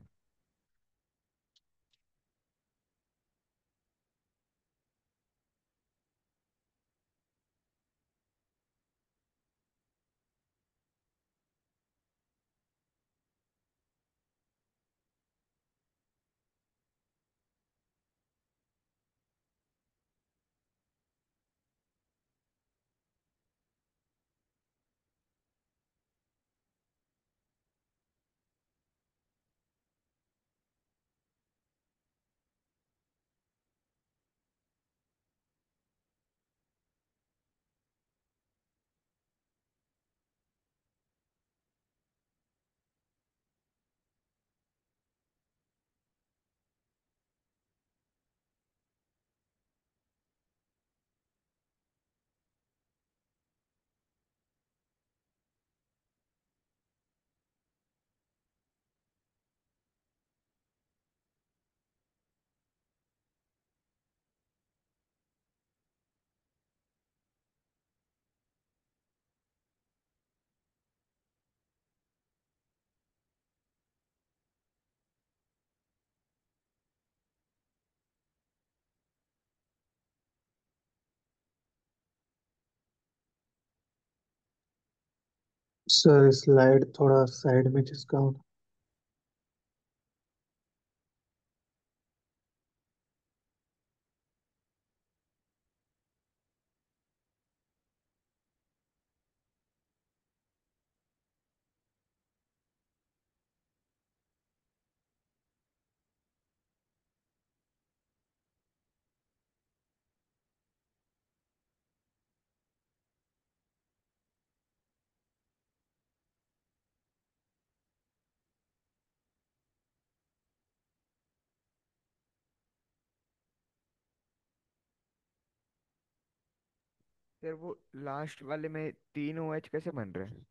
सर स्लाइड थोड़ा साइड में खिसकाओ।
सर वो लास्ट वाले में 3 OH कैसे बन रहे हैं?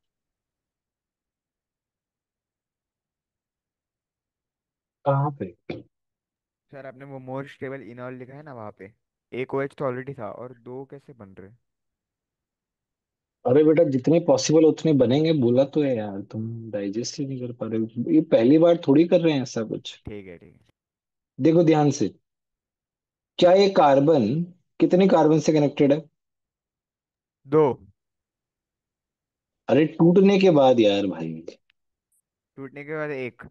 कहाँ पे?
सर आपने वो मोर स्टेबल इनॉल लिखा है ना वहाँ पे, एक OH तो ऑलरेडी था और दो कैसे बन रहे हैं?
अरे बेटा, जितने पॉसिबल उतने बनेंगे, बोला तो है यार, तुम डाइजेस्ट ही नहीं कर पा रहे हो। ये पहली बार थोड़ी कर रहे हैं ऐसा कुछ।
ठीक है ठीक है।
देखो ध्यान से, क्या ये कार्बन कितने कार्बन से कनेक्टेड है?
दो।
अरे टूटने के बाद यार भाई,
टूटने के बाद एक।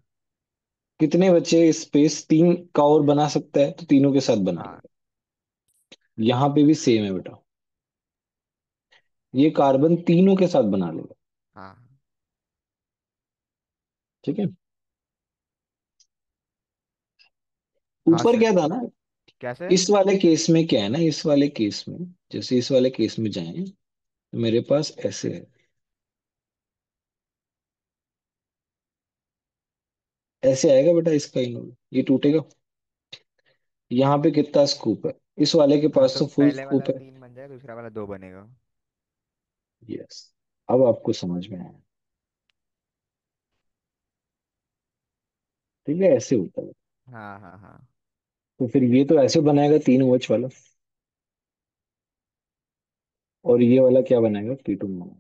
कितने बचे? स्पेस तीन का और बना सकता है, तो तीनों के साथ बना
हाँ
लेगा। यहाँ पे भी सेम है बेटा, ये कार्बन तीनों के साथ बना लेगा।
हाँ
ठीक है।
हाँ
ऊपर
सर।
क्या था ना,
कैसे?
इस वाले केस में क्या है ना, इस वाले केस में, जैसे इस वाले केस में जाएं तो मेरे पास ऐसे है, ऐसे आएगा बेटा इसका इनोड, ये टूटेगा। यहाँ पे कितना स्कूप है, इस वाले के
हाँ
पास
तो
तो फुल
पहले वाला
स्कूप है।
3 बन जाएगा, दूसरा वाला 2 बनेगा।
यस, अब आपको समझ में आया। ठीक है, ऐसे होता है।
हाँ हाँ हाँ।
तो फिर ये तो ऐसे बनाएगा 3 OH वाला, और ये वाला क्या बनाएगा? T2 बनाएगा।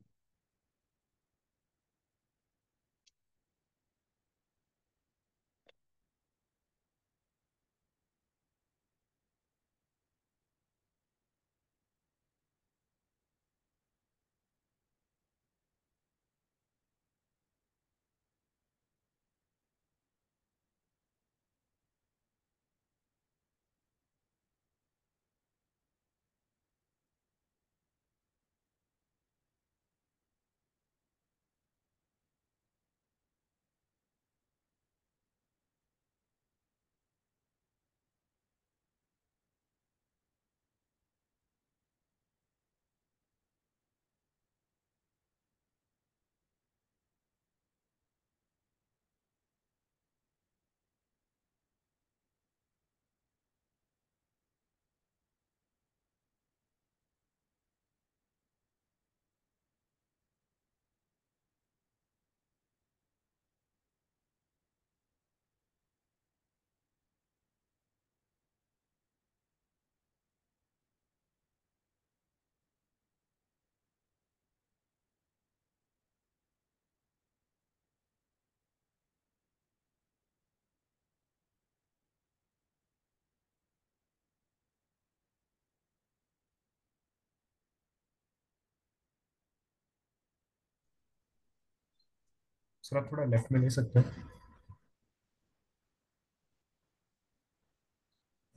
सर आप थोड़ा लेफ्ट में ले सकते हैं?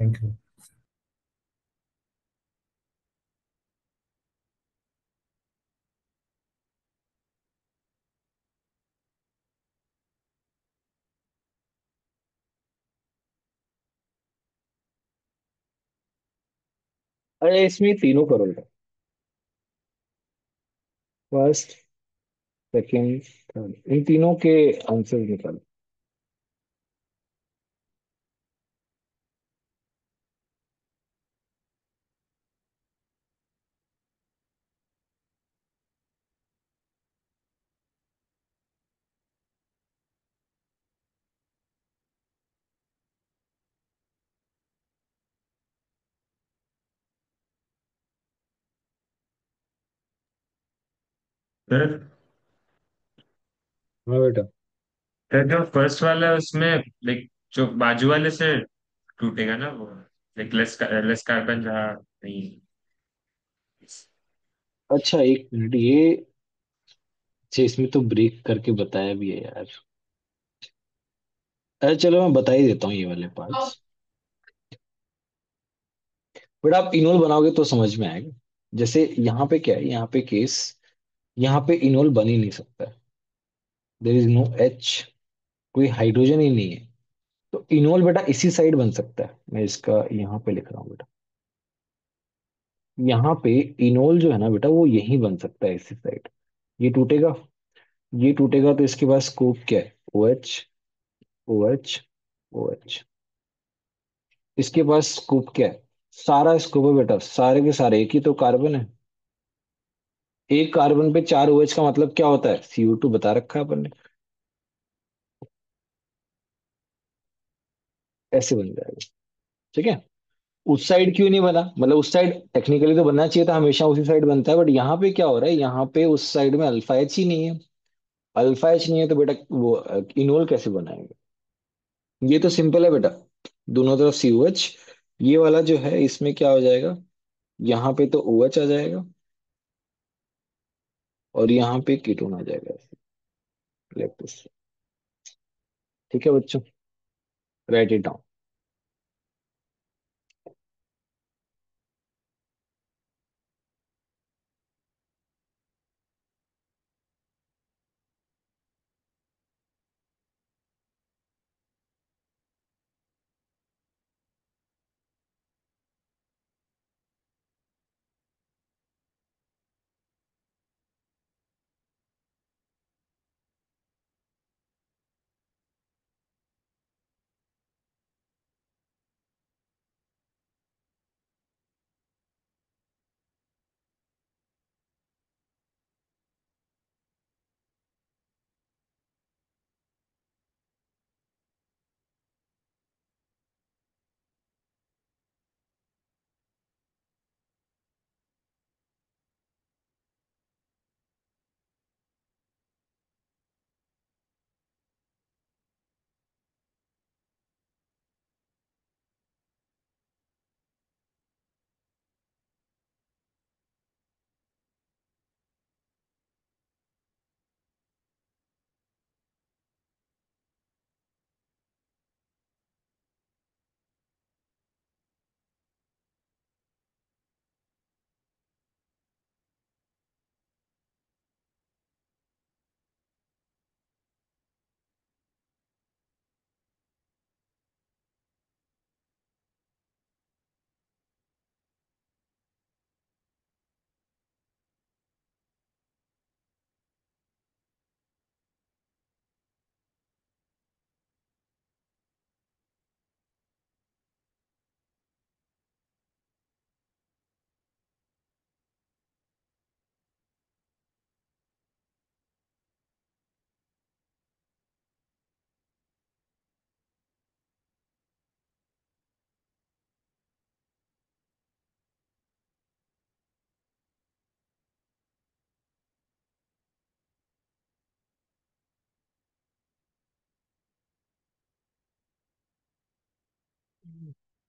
Thank you.
अरे इसमें तीनों करो बेटा, फर्स्ट, सेकंड, थर्ड, इन तीनों के आंसर निकालो।
सर
हाँ बेटा।
सर जो फर्स्ट वाला है उसमें लाइक जो बाजू वाले से टूटेगा ना वो, लाइक लेस कार्बन रहा नहीं।
अच्छा एक मिनट, ये अच्छा इसमें तो ब्रेक करके बताया भी है यार। अरे चलो मैं बता ही देता हूँ ये वाले पार्ट्स। बट आप इनोल बनाओगे तो समझ में आएगा। जैसे यहाँ पे क्या है, यहाँ पे केस, यहाँ पे इनोल बन ही नहीं सकता, देर इज नो एच, कोई हाइड्रोजन ही नहीं है। तो इनोल बेटा इसी साइड बन सकता है, मैं इसका यहाँ पे लिख रहा हूँ बेटा। यहाँ पे इनोल जो है ना बेटा, वो यहीं बन सकता है इसी साइड। ये टूटेगा, ये टूटेगा, तो इसके पास स्कोप क्या है, O H, O H, O H. इसके पास स्कोप क्या है, सारा स्कोप है बेटा, सारे के सारे, एक ही तो कार्बन है। एक कार्बन पे चार OH का मतलब क्या होता है, CO2 बता रखा है अपन ने। ऐसे बन जाएगा, ठीक है। उस साइड क्यों नहीं बना, मतलब उस साइड टेक्निकली तो बनना चाहिए था, हमेशा उसी साइड बनता है, बट यहाँ पे क्या हो रहा है, यहाँ पे उस साइड में अल्फा एच ही नहीं है। अल्फा एच नहीं है तो बेटा वो इनोल कैसे बनाएंगे। ये तो सिंपल है बेटा, दोनों तरफ COH। ये वाला जो है इसमें क्या हो जाएगा, यहाँ पे तो OH आ जाएगा, और यहाँ पे कीटोन आ जाएगा, लैक्टोस। ठीक है बच्चों, राइट इट डाउन।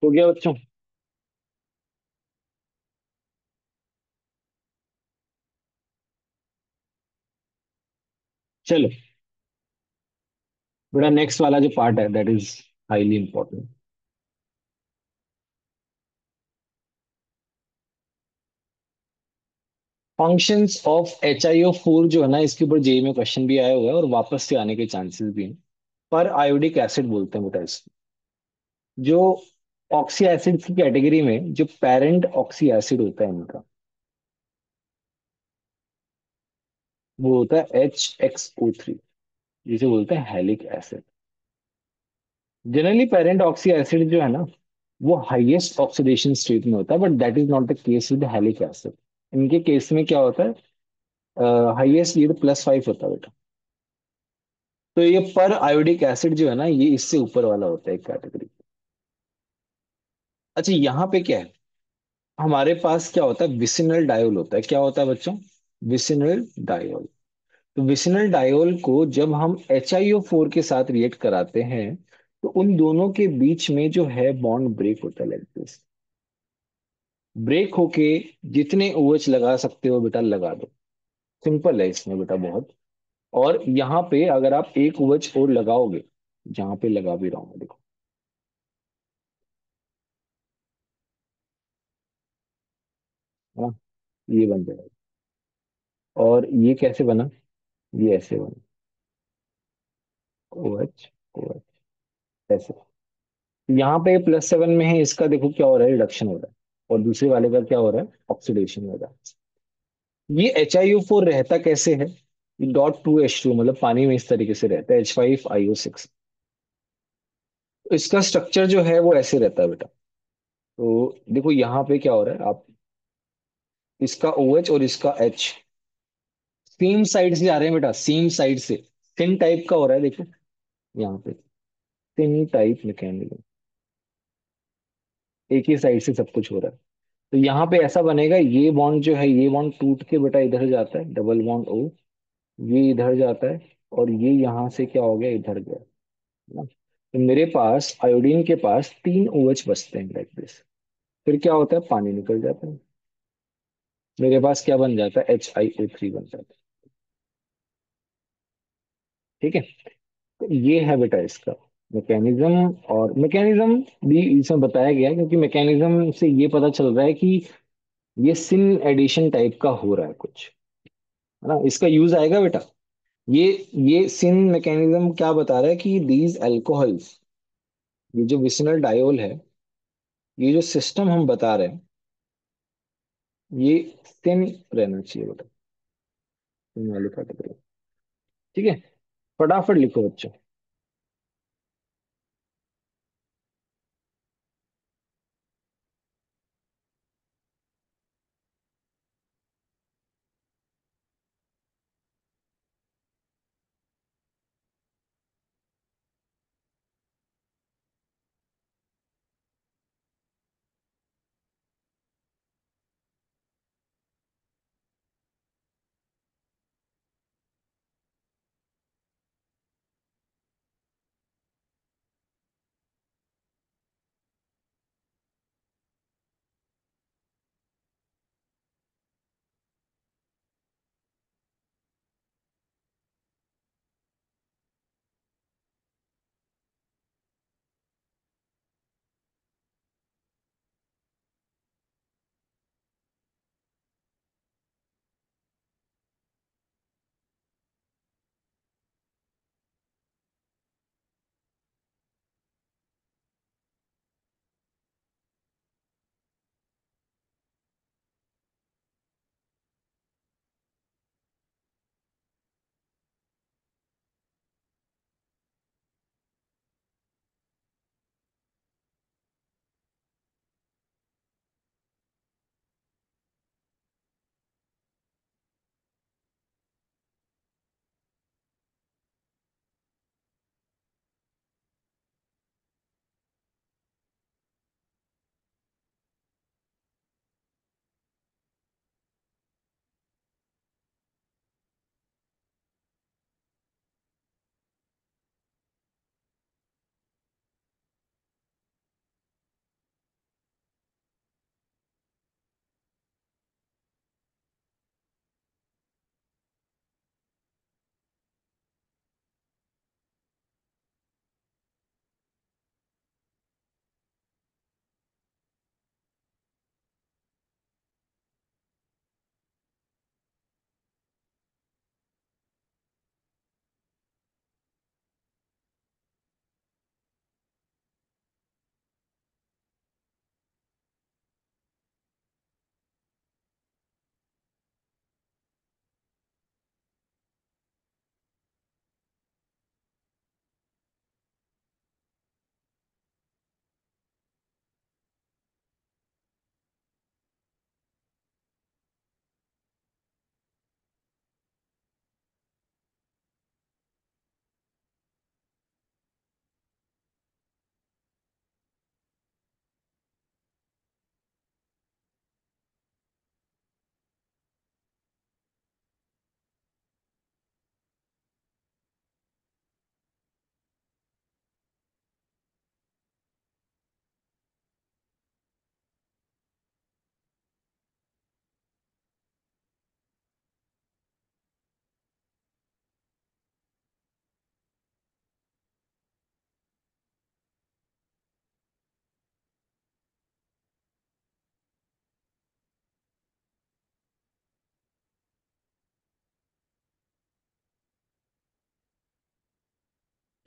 हो गया बच्चों। चलो बेटा नेक्स्ट वाला जो पार्ट है that is highly important. Functions of HiO4 जो है ना, इसके ऊपर जेई में क्वेश्चन भी आया हुआ है और वापस से आने के चांसेस भी हैं। पर आयोडिक एसिड बोलते हैं बेटा इसको। जो ऑक्सी एसिड की कैटेगरी में जो पेरेंट ऑक्सी एसिड होता है इनका, वो होता है HXO3, जिसे बोलते हैं halic acid. Generally parent oxy acid जो है ना, वो हाईएस्ट ऑक्सीडेशन स्टेट में होता है, but that is not the case with halic acid. इनके केस में क्या होता है, हाईएस्ट ये +5 होता है बेटा। तो ये पर आयोडिक एसिड जो है ना, ये इससे ऊपर वाला होता है एक कैटेगरी। अच्छा यहाँ पे क्या है, हमारे पास क्या होता है, विसिनल डायोल होता है। क्या होता है बच्चों, विसिनल डायोल। तो विसिनल डायोल को जब हम HiO4 के साथ रिएक्ट कराते हैं, तो उन दोनों के बीच में जो है बॉन्ड ब्रेक होता है, लाइक दिस। ब्रेक होके जितने OH लगा सकते हो बेटा लगा दो। सिंपल है इसमें बेटा बहुत। और यहाँ पे अगर आप एक OH और लगाओगे, जहां पे लगा भी रहा हूं देखो, है ना, ये बन जाएगा। और ये कैसे बना, ये ऐसे बना, OH OH ऐसे। यहाँ पे +7 में है, इसका देखो क्या हो रहा है, रिडक्शन हो रहा है। और दूसरे वाले का क्या हो रहा है, ऑक्सीडेशन हो रहा है। ये HiO4 रहता कैसे है, .2H2 मतलब पानी में इस तरीके से रहता है, H5IO6। तो इसका स्ट्रक्चर जो है वो ऐसे रहता है बेटा। तो देखो यहाँ पे क्या हो रहा है, आप इसका OH और इसका H सेम साइड से जा रहे हैं बेटा, सेम साइड से। थिन टाइप का हो रहा है देखो, यहाँ पे थिन टाइप मैकेनिज्म, एक ही साइड से सब कुछ हो रहा है। तो यहाँ पे ऐसा बनेगा, ये बॉन्ड जो है, ये बॉन्ड टूट के बेटा इधर जाता है, डबल बॉन्ड O, ये इधर जाता है, और ये यहाँ से क्या हो गया, इधर गया, है ना। तो मेरे पास आयोडीन के पास 3 OH बचते हैं लाइक दिस। फिर क्या होता है, पानी निकल जाता है, मेरे पास क्या बन जाता है, HiO3 बन जाता है। ठीक है, तो ये है बेटा इसका मैकेनिज्म। और मैकेनिज्म भी इसमें बताया गया है, क्योंकि मैकेनिज्म से ये पता चल रहा है कि ये सिन एडिशन टाइप का हो रहा है कुछ, है ना। इसका यूज आएगा बेटा। ये ये सिन मैकेनिज्म क्या बता रहा है कि दीज अल्कोहल्स, ये जो विसिनल डायोल है, ये जो सिस्टम हम बता रहे हैं, ये सिन रहना चाहिए बेटा, सिन वाली कैटेगरी। ठीक है, फटाफट लिखो बच्चों।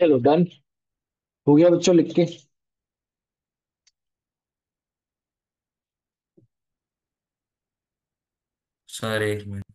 चलो डन। हो गया बच्चों लिख के।
सर एक मिनट।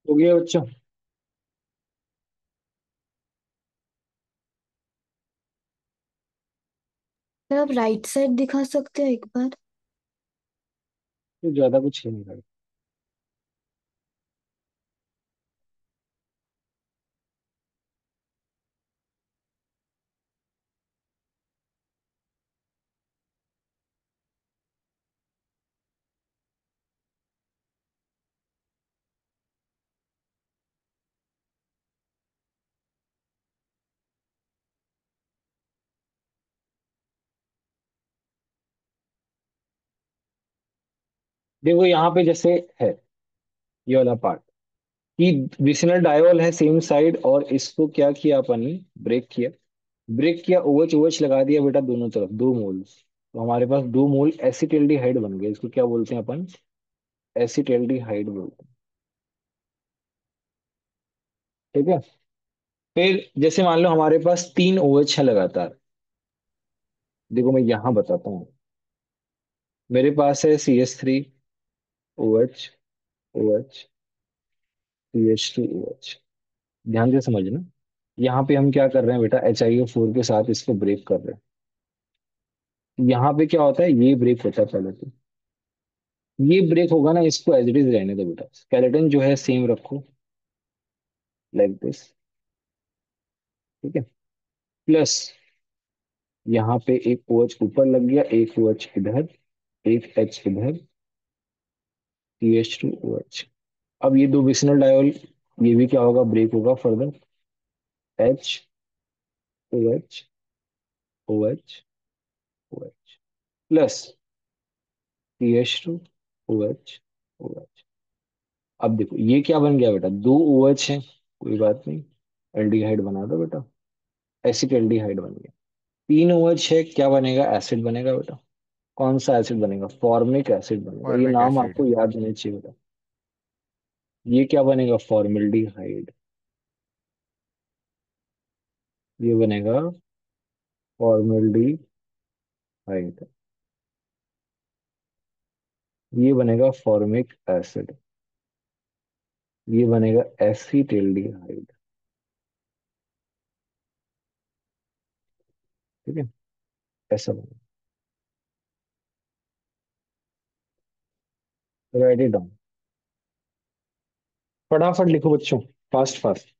हो गया बच्चों।
सर आप राइट साइड दिखा सकते हो एक बार?
तो ज्यादा कुछ है नहीं भाई। देखो यहाँ पे जैसे है ये वाला पार्ट कि विसिनल डायोल है सेम साइड, और इसको क्या किया अपन ने, ब्रेक किया। ब्रेक किया, ओएच ओएच लगा दिया बेटा दोनों तरफ, 2 मोल। तो हमारे पास 2 मोल एसिटिल्डिहाइड बन गए। इसको क्या बोलते हैं अपन? एसिटिल्डिहाइड बोलते हैं। ठीक है। फिर जैसे मान लो हमारे पास 3 OH है लगातार। देखो मैं यहाँ बताता हूँ। मेरे पास है CH3 OH, OH, CH2OH। ध्यान से समझना। यहाँ पे हम क्या कर रहे हैं बेटा, HiO4 के साथ इसको ब्रेक कर रहे हैं। यहाँ पे क्या होता है, ये ब्रेक होता है पहले तो। ये ब्रेक होगा ना, इसको एज इट इज रहने दो बेटा, स्केलेटन जो है सेम रखो, लाइक दिस। ठीक है। प्लस यहाँ पे एक OH ऊपर लग गया, एक OH इधर, एक H इधर, CH2OH। अब ये दो विसिनल डायोल, ये भी क्या होगा, ब्रेक होगा further. HOH, OH, OH plus CH2OH, OH। अब देखो ये क्या बन गया बेटा, 2 OH है, कोई बात नहीं, एल्डिहाइड बना दो बेटा, एसिड एल्डिहाइड बन गया। 3 OH है, क्या बनेगा, एसिड बनेगा बेटा। कौन सा एसिड बनेगा, फॉर्मिक एसिड बनेगा। ये
फॉर्मिक
नाम
एसिड।
आपको याद होना चाहिए बेटा। ये क्या बनेगा, फॉर्मल्डिहाइड। ये बनेगा फॉर्मल्डिहाइड। ये बनेगा फॉर्मिक एसिड। ये बनेगा एसिटिल्डिहाइड। ठीक है, ऐसा बनेगा। Right it down. फटाफट लिखो बच्चों, फास्ट फास्ट।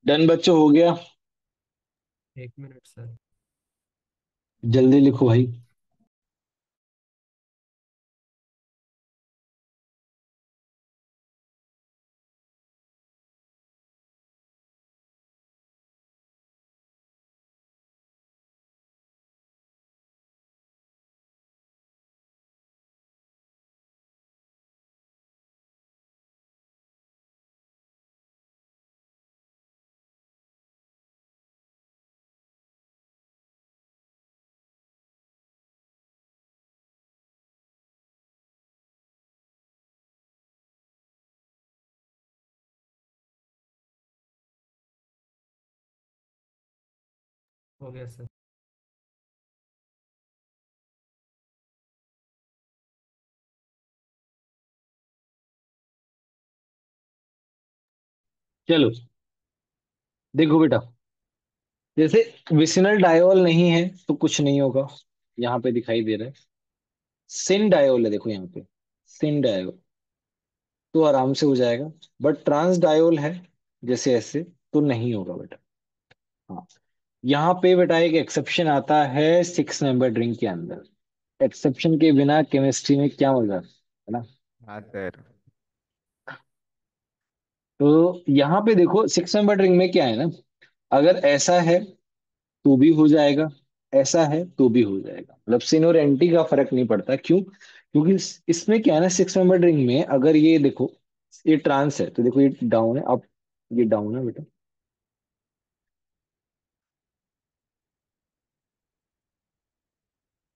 डन बच्चों, हो गया।
1 मिनट सर।
जल्दी लिखो भाई।
हो गया सर।
चलो देखो बेटा, जैसे विसिनल डायोल नहीं है तो कुछ नहीं होगा, यहाँ पे दिखाई दे रहा है। सिन डायोल है, देखो यहाँ पे सिन डायोल, तो आराम से हो जाएगा। बट ट्रांस डायोल है जैसे ऐसे, तो नहीं होगा बेटा। हाँ, यहाँ पे बेटा एक एक्सेप्शन आता है 6 मेंबर ड्रिंक के अंदर। एक्सेप्शन के बिना केमिस्ट्री में क्या मजा है ना।
हाँ सर।
तो यहाँ पे देखो 6 मेंबर ड्रिंक में क्या है ना, अगर ऐसा है तो भी हो जाएगा, ऐसा है तो भी हो जाएगा, मतलब सिन और एंटी का फर्क नहीं पड़ता। क्यों? क्योंकि इसमें क्या है ना, 6 मेंबर रिंग में अगर ये देखो, ये ट्रांस है तो देखो ये डाउन है, अब ये डाउन है बेटा,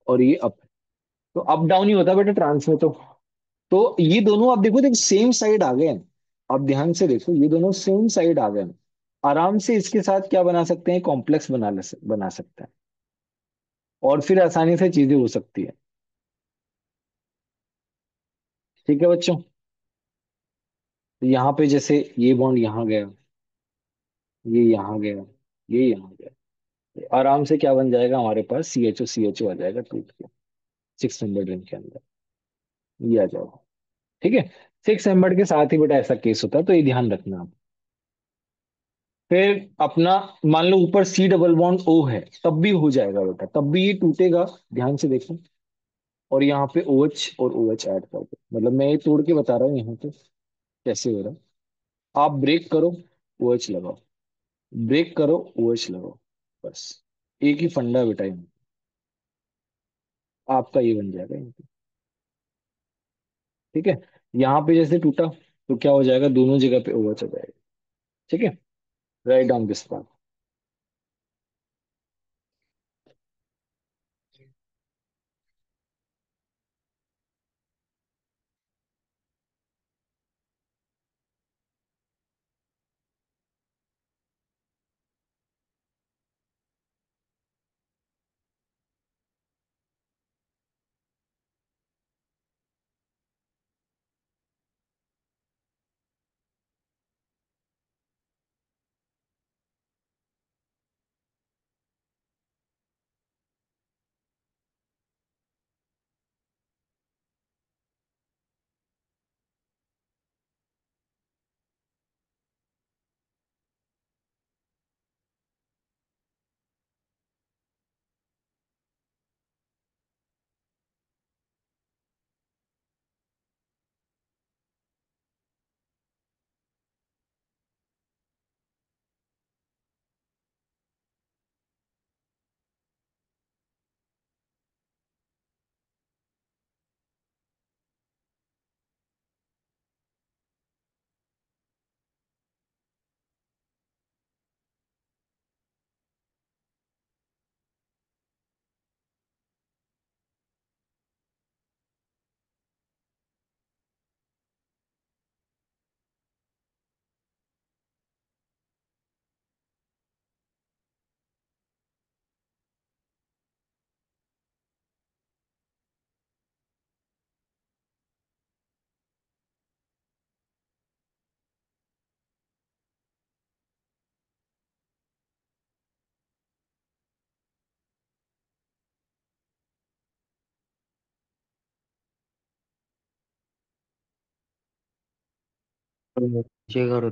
और ये अप है। तो अप डाउन ही होता है बेटा ट्रांस में। तो ये दोनों आप देखो, देखो सेम साइड आ गए हैं। आप ध्यान से देखो, ये दोनों सेम साइड आ गए हैं। आराम से इसके साथ क्या बना सकते हैं, कॉम्प्लेक्स बना सकते हैं, और फिर आसानी से चीजें हो सकती है। ठीक है बच्चों, तो यहाँ पे जैसे ये बॉन्ड यहाँ गया, ये यहाँ गया, ये यहाँ गया, तो आराम से क्या बन जाएगा हमारे पास, सी एच ओ आ जाएगा टूट के 6 मेंबर रिंग के अंदर, ये आ जाएगा। ठीक है, 6 मेंबर के साथ ही बेटा ऐसा केस होता है, तो ये ध्यान रखना आप। फिर अपना मान लो ऊपर सी डबल बॉन्ड ओ है, तब भी हो जाएगा बेटा, तब भी ये टूटेगा। ध्यान से देखो, और यहाँ पे ओ एच और ओ एच ऐड कर दो, मतलब मैं ये तोड़ के बता रहा हूँ यहाँ पे कैसे हो रहा है। आप ब्रेक करो, ओ एच लगाओ, ब्रेक करो, ओ एच लगाओ, बस एक ही फंडा बेटा यहाँ, आपका ये बन जाएगा यहाँ पे। ठीक है, यहाँ पे जैसे टूटा तो क्या हो जाएगा, दोनों जगह पे ओ एच आ जाएगा। ठीक है, राइट डाउन दिस पार्ट।
नीचे करो।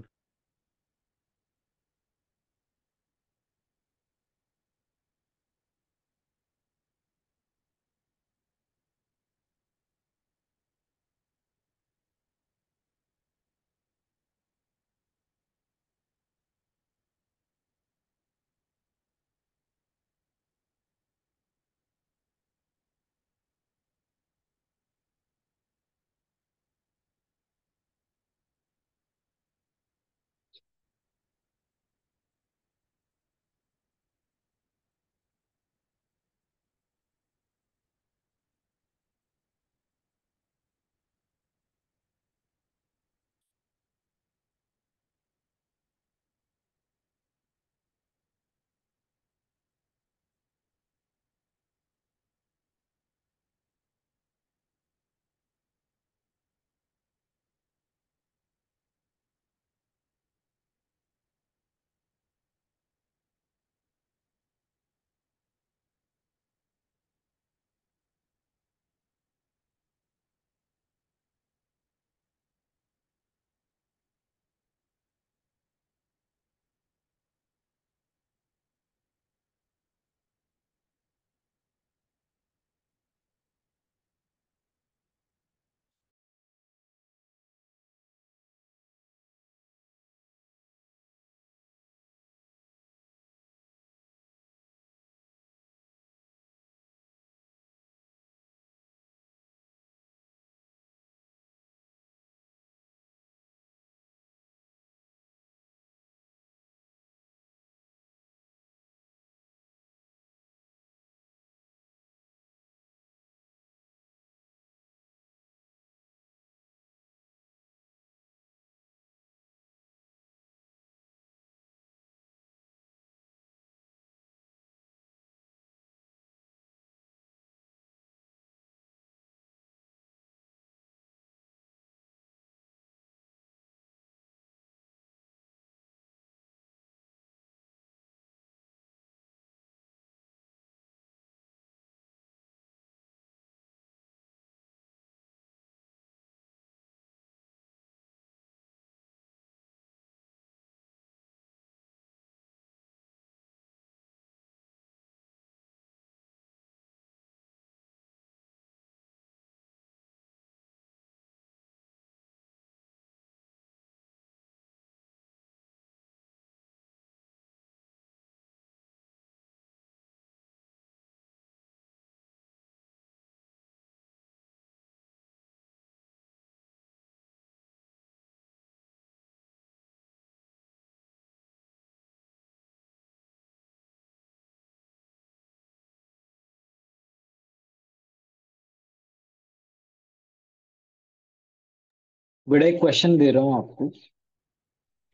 बेटा एक क्वेश्चन दे रहा हूँ आपको,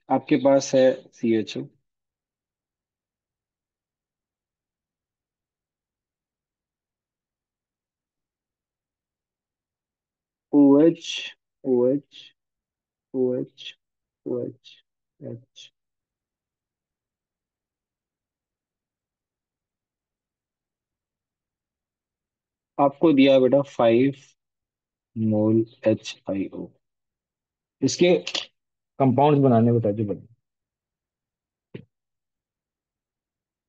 आपके पास है CHO, OH, OH, OH, OH, H। आपको दिया बेटा 5 मोल HIO। इसके कंपाउंड्स बनाने बता जो बने।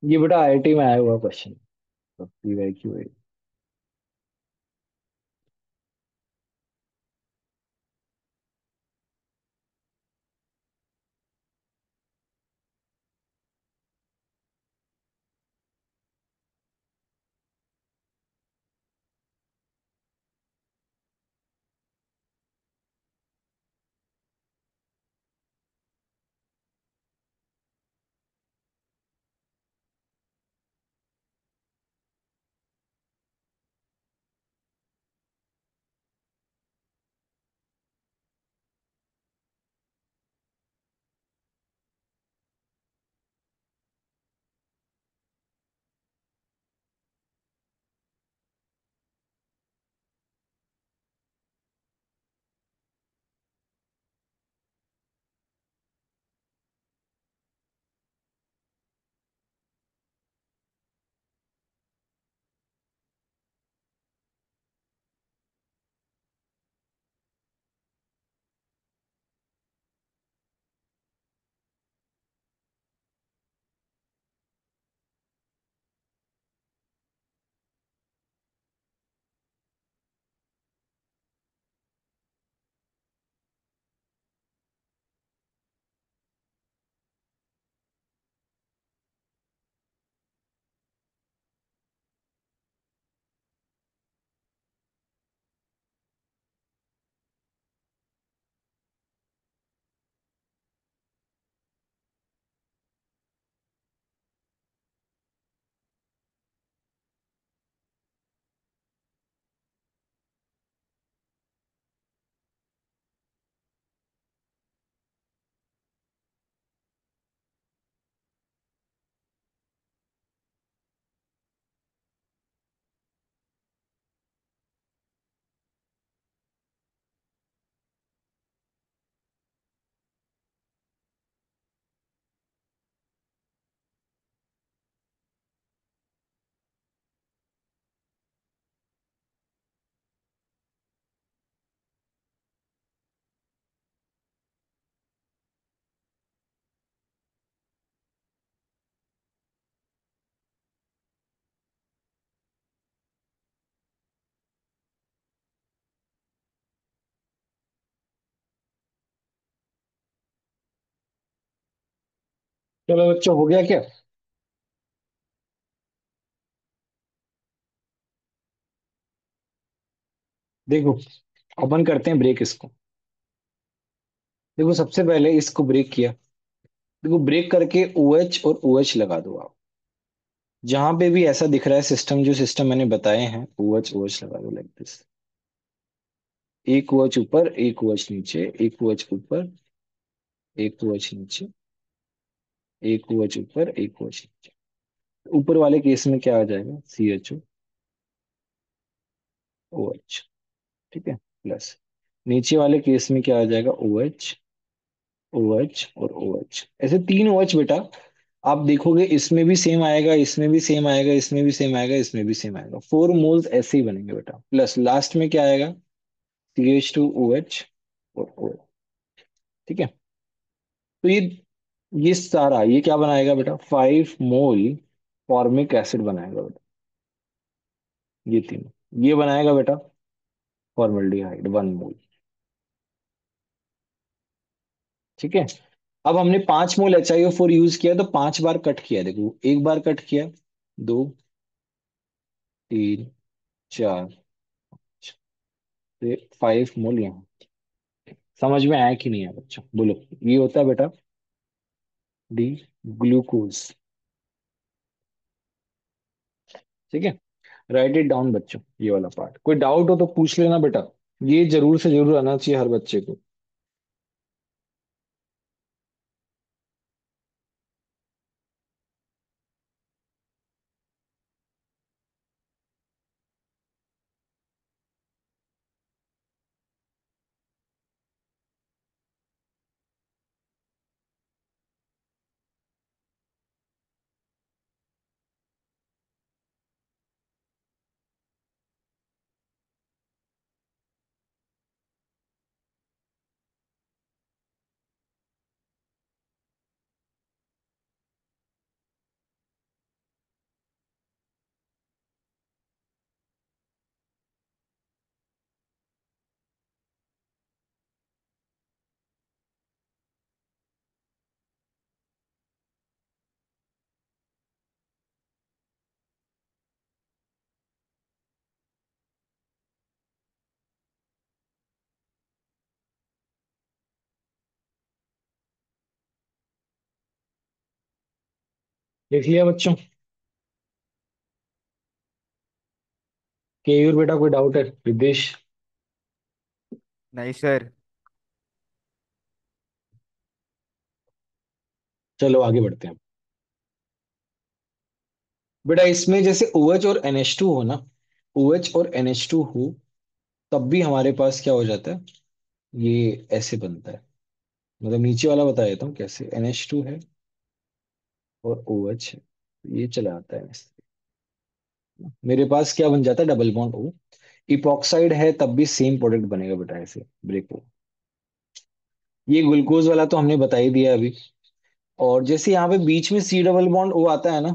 ये बेटा IIT में आया हुआ क्वेश्चन, PYQ है। चलो बच्चों, हो गया क्या? देखो, अपन करते हैं ब्रेक इसको। देखो सबसे पहले इसको ब्रेक किया। देखो ब्रेक करके OH और OH लगा दो आप। जहां पे भी ऐसा दिख रहा है सिस्टम, जो सिस्टम मैंने बताए हैं, OH OH लगा दो लाइक दिस। एक OH ऊपर, एक OH नीचे, एक OH ऊपर, एक OH नीचे, एक OH ऊपर, एक OH नीचे। ऊपर वाले केस में क्या आ जाएगा? CHO OH। ठीक है, प्लस। नीचे वाले केस में क्या आ जाएगा? OH OH और OH। ऐसे 3 OH बेटा। आप देखोगे इसमें भी सेम आएगा, इसमें भी सेम आएगा, इसमें भी सेम आएगा, इसमें भी सेम आएगा। 4 मोल्स ऐसे ही बनेंगे बेटा। प्लस लास्ट में क्या आएगा? CH2OH और OH। ठीक है। तो ये सारा ये क्या बनाएगा बेटा? 5 मोल फॉर्मिक एसिड बनाएगा बेटा। ये तीनों ये बनाएगा बेटा फॉर्मल्डिहाइड 1 मोल। ठीक है। अब हमने 5 मोल HiO4 यूज किया, तो 5 बार कट किया। देखो, एक बार कट किया, दो, तीन, चार, तो 5 मोल यहाँ। समझ में आया कि नहीं आया बच्चों? बोलो। ये होता है बेटा डी ग्लूकोज। ठीक है। राइट इट डाउन बच्चों, ये वाला पार्ट। कोई डाउट हो तो पूछ लेना बेटा। ये जरूर से जरूर आना चाहिए हर बच्चे को। देख लिया बच्चों? केयूर बेटा कोई डाउट है? विदेश?
नहीं सर।
चलो आगे बढ़ते हैं। बेटा इसमें जैसे OH और NH2 हो ना, OH और NH2 हो, तब भी हमारे पास क्या हो जाता है, ये ऐसे बनता है। मतलब नीचे वाला बता देता हूँ कैसे। NH2 है और OH है, ये चला आता है ऐसे। मेरे पास क्या बन जाता है, डबल बॉन्ड O। इपॉक्साइड है तब भी सेम प्रोडक्ट बनेगा बेटा, ऐसे ब्रेक हो। ये ग्लूकोज वाला तो हमने बता ही दिया अभी। और जैसे यहाँ पे बीच में C डबल बॉन्ड O आता है ना,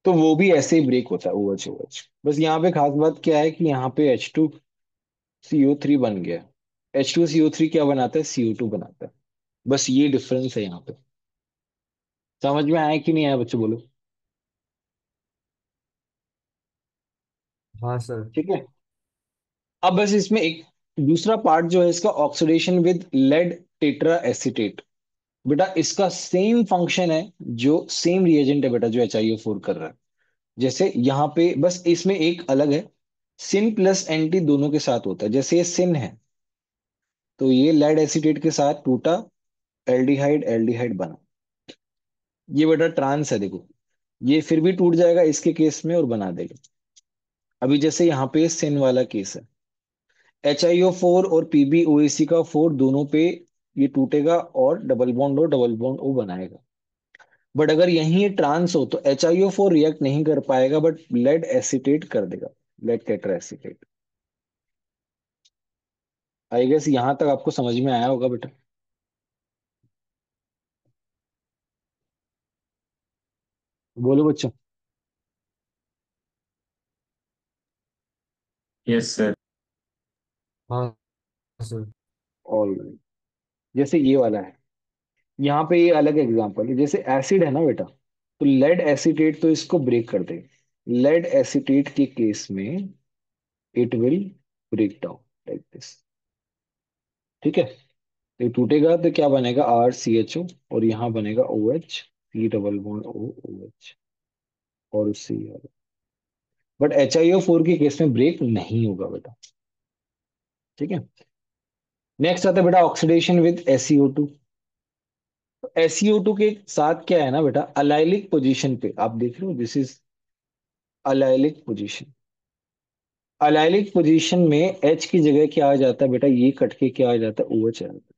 तो वो भी ऐसे ही ब्रेक होता है, OH OH। बस यहाँ पे खास बात क्या है कि यहाँ पे H2CO3 बन गया। H2CO3 क्या बनाता है, CO2 बनाता है। बस ये डिफरेंस है यहाँ पे। समझ में आया कि नहीं आया बच्चों, बोलो।
हाँ सर।
ठीक है। अब बस इसमें एक दूसरा पार्ट जो है इसका, oxidation with lead tetra acetate. बेटा इसका सेम फंक्शन है, जो सेम रिएजेंट है बेटा, जो HiO4 कर रहा है। जैसे यहाँ पे बस इसमें एक अलग है, सिन प्लस एंटी दोनों के साथ होता है। जैसे ये सिन है तो ये लेड एसीटेट के साथ टूटा, एल्डिहाइड एल्डिहाइड बना। ये बेटा ट्रांस है, देखो ये फिर भी टूट जाएगा इसके केस में और बना देगा। अभी जैसे यहाँ पे सिन वाला केस है, HiO4 और PbOAC का 4 दोनों पे ये टूटेगा और डबल बॉन्ड ओ बनाएगा। बट अगर यहीं ये ट्रांस हो तो HiO4 रिएक्ट नहीं कर पाएगा, बट लेड एसीटेट कर देगा, lead tetra acetate. I guess यहां तक आपको समझ में आया होगा बेटा। बोलो बच्चों।
Yes sir.
हाँ सर।
ऑल जैसे ये वाला है, यहाँ पे ये अलग एग्जांपल है। जैसे एसिड है ना बेटा, तो लेड एसीटेट तो इसको ब्रेक कर देगा। लेड एसीटेट के केस में it will break down like this. ठीक है। तो ये टूटेगा तो क्या बनेगा, RCHO, और यहाँ बनेगा OH, C double bond OH, और उससे ये वाला। बट HiO4 के केस में ब्रेक नहीं होगा बेटा। ठीक है। नेक्स्ट आता है बेटा ऑक्सीडेशन विद SiO2। SiO2 के साथ क्या है ना बेटा, अलाइलिक पोजीशन पे आप देख रहे हो, this is allylic position. Allylic position में H की जगह क्या आ जाता है बेटा, ये कट के क्या आ जाता है, OH आ जाता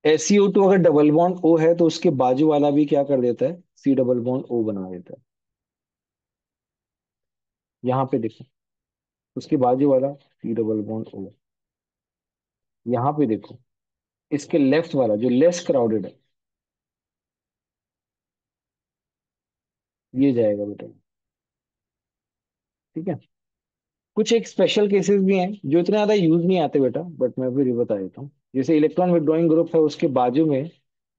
है। SiO2 अगर डबल बॉन्ड O है तो उसके बाजू वाला भी क्या कर देता है, C डबल बॉन्ड O बना देता है। यहाँ पे देखो, उसके बाजू वाला C डबल बॉन्ड O। यहाँ पे देखो, इसके लेफ्ट वाला जो लेस क्राउडेड है, ये जाएगा बेटा। ठीक है। कुछ एक स्पेशल केसेस भी हैं जो इतने ज्यादा यूज नहीं आते बेटा, बट मैं फिर ये बता देता हूँ। जैसे इलेक्ट्रॉन विड्रॉइंग ग्रुप है, उसके बाजू में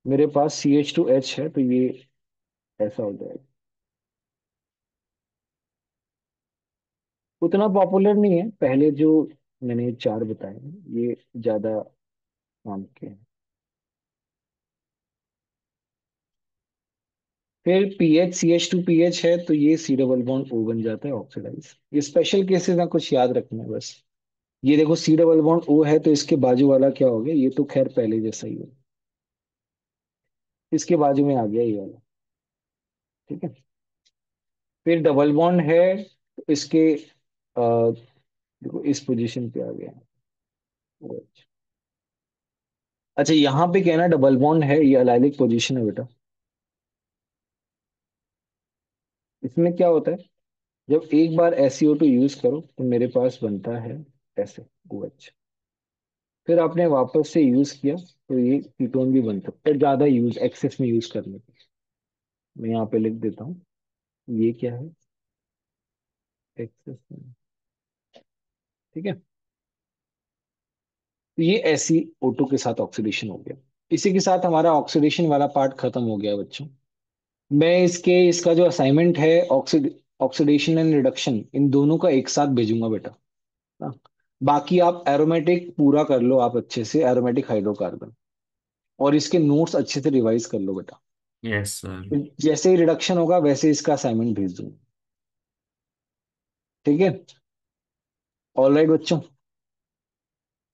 मेरे पास CH2H है, तो ये ऐसा हो जाएगा। उतना पॉपुलर नहीं है, पहले जो मैंने चार बताए हैं, ये ज्यादा काम के हैं। फिर PH CH2PH है तो ये C डबल बॉन्ड O बन जाता है, ऑक्सीडाइज। ये स्पेशल केसेस ना, कुछ याद रखना है बस। ये देखो C डबल बॉन्ड O है तो इसके बाजू वाला क्या हो गया, ये तो खैर पहले जैसा ही है, इसके बाजू में आ गया ये वाला। ठीक है। फिर डबल बॉन्ड है तो इसके देखो इस पोजीशन पे आ गया। अच्छा यहाँ पे क्या है ना, डबल बॉन्ड है, ये अलाइलिक पोजीशन है बेटा। इसमें क्या होता है, जब एक बार SiO2 यूज करो तो मेरे पास बनता है ऐसे OH। फिर आपने वापस से यूज किया तो ये कीटोन भी बनता है, पर ज्यादा यूज एक्सेस में यूज करने पे। मैं यहाँ पे लिख देता हूँ, ये क्या है, एक्सेस में। ठीक है। तो ये SiO2 के साथ ऑक्सीडेशन हो गया। इसी के साथ हमारा ऑक्सीडेशन वाला पार्ट खत्म हो गया बच्चों। मैं इसका जो असाइनमेंट है, ऑक्सीडेशन एंड रिडक्शन, इन दोनों का एक साथ भेजूंगा बेटा। हाँ। बाकी आप एरोमेटिक पूरा कर लो, आप अच्छे से एरोमेटिक हाइड्रोकार्बन, और इसके नोट्स अच्छे से रिवाइज कर लो बेटा।
Yes sir.
तो जैसे ही रिडक्शन होगा वैसे इसका असाइनमेंट भेज दूंगा। ठीक है, ऑल राइट बच्चों।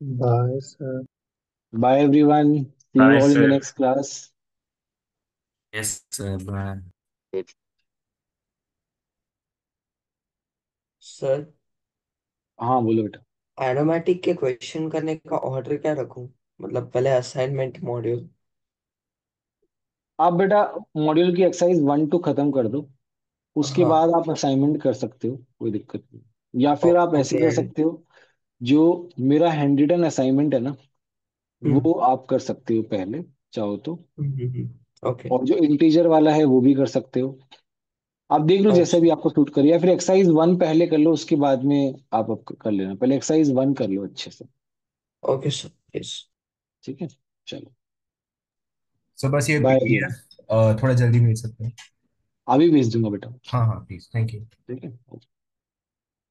Bye sir.
Bye everyone, see you
bye
all in the
sir.
Next class.
Yes sir bye.
Sir,
हाँ बोलो बेटा।
एरोमेटिक के क्वेश्चन करने का ऑर्डर क्या रखूं? मतलब पहले असाइनमेंट मॉड्यूल।
आप बेटा मॉड्यूल की एक्सरसाइज 1 2 खत्म कर दो, उसके
हाँ।
बाद आप असाइनमेंट कर सकते हो, कोई दिक्कत नहीं। या फिर आप ऐसे
ओके
कर
एंड।
सकते हो, जो मेरा हैंड रिटन असाइनमेंट है ना, वो
हम्म।
आप कर सकते हो पहले, चाहो तो।
ओके।
और जो इंटीजर वाला है वो भी कर सकते हो। आप देख लो जैसा भी
अच्छा।
आपको सूट करे, या फिर एक्सरसाइज 1 पहले कर लो, उसके बाद में आप कर लेना। पहले एक्सरसाइज 1 कर लो अच्छे से।
Okay sir, yes.
ठीक है, चलो
सर बस ये
बाय एवरीवन।
पीडीएफ थोड़ा जल्दी मिल सकते हैं।
अभी भेज दूंगा बेटा।
हाँ हाँ प्लीज, थैंक यू।
ठीक है।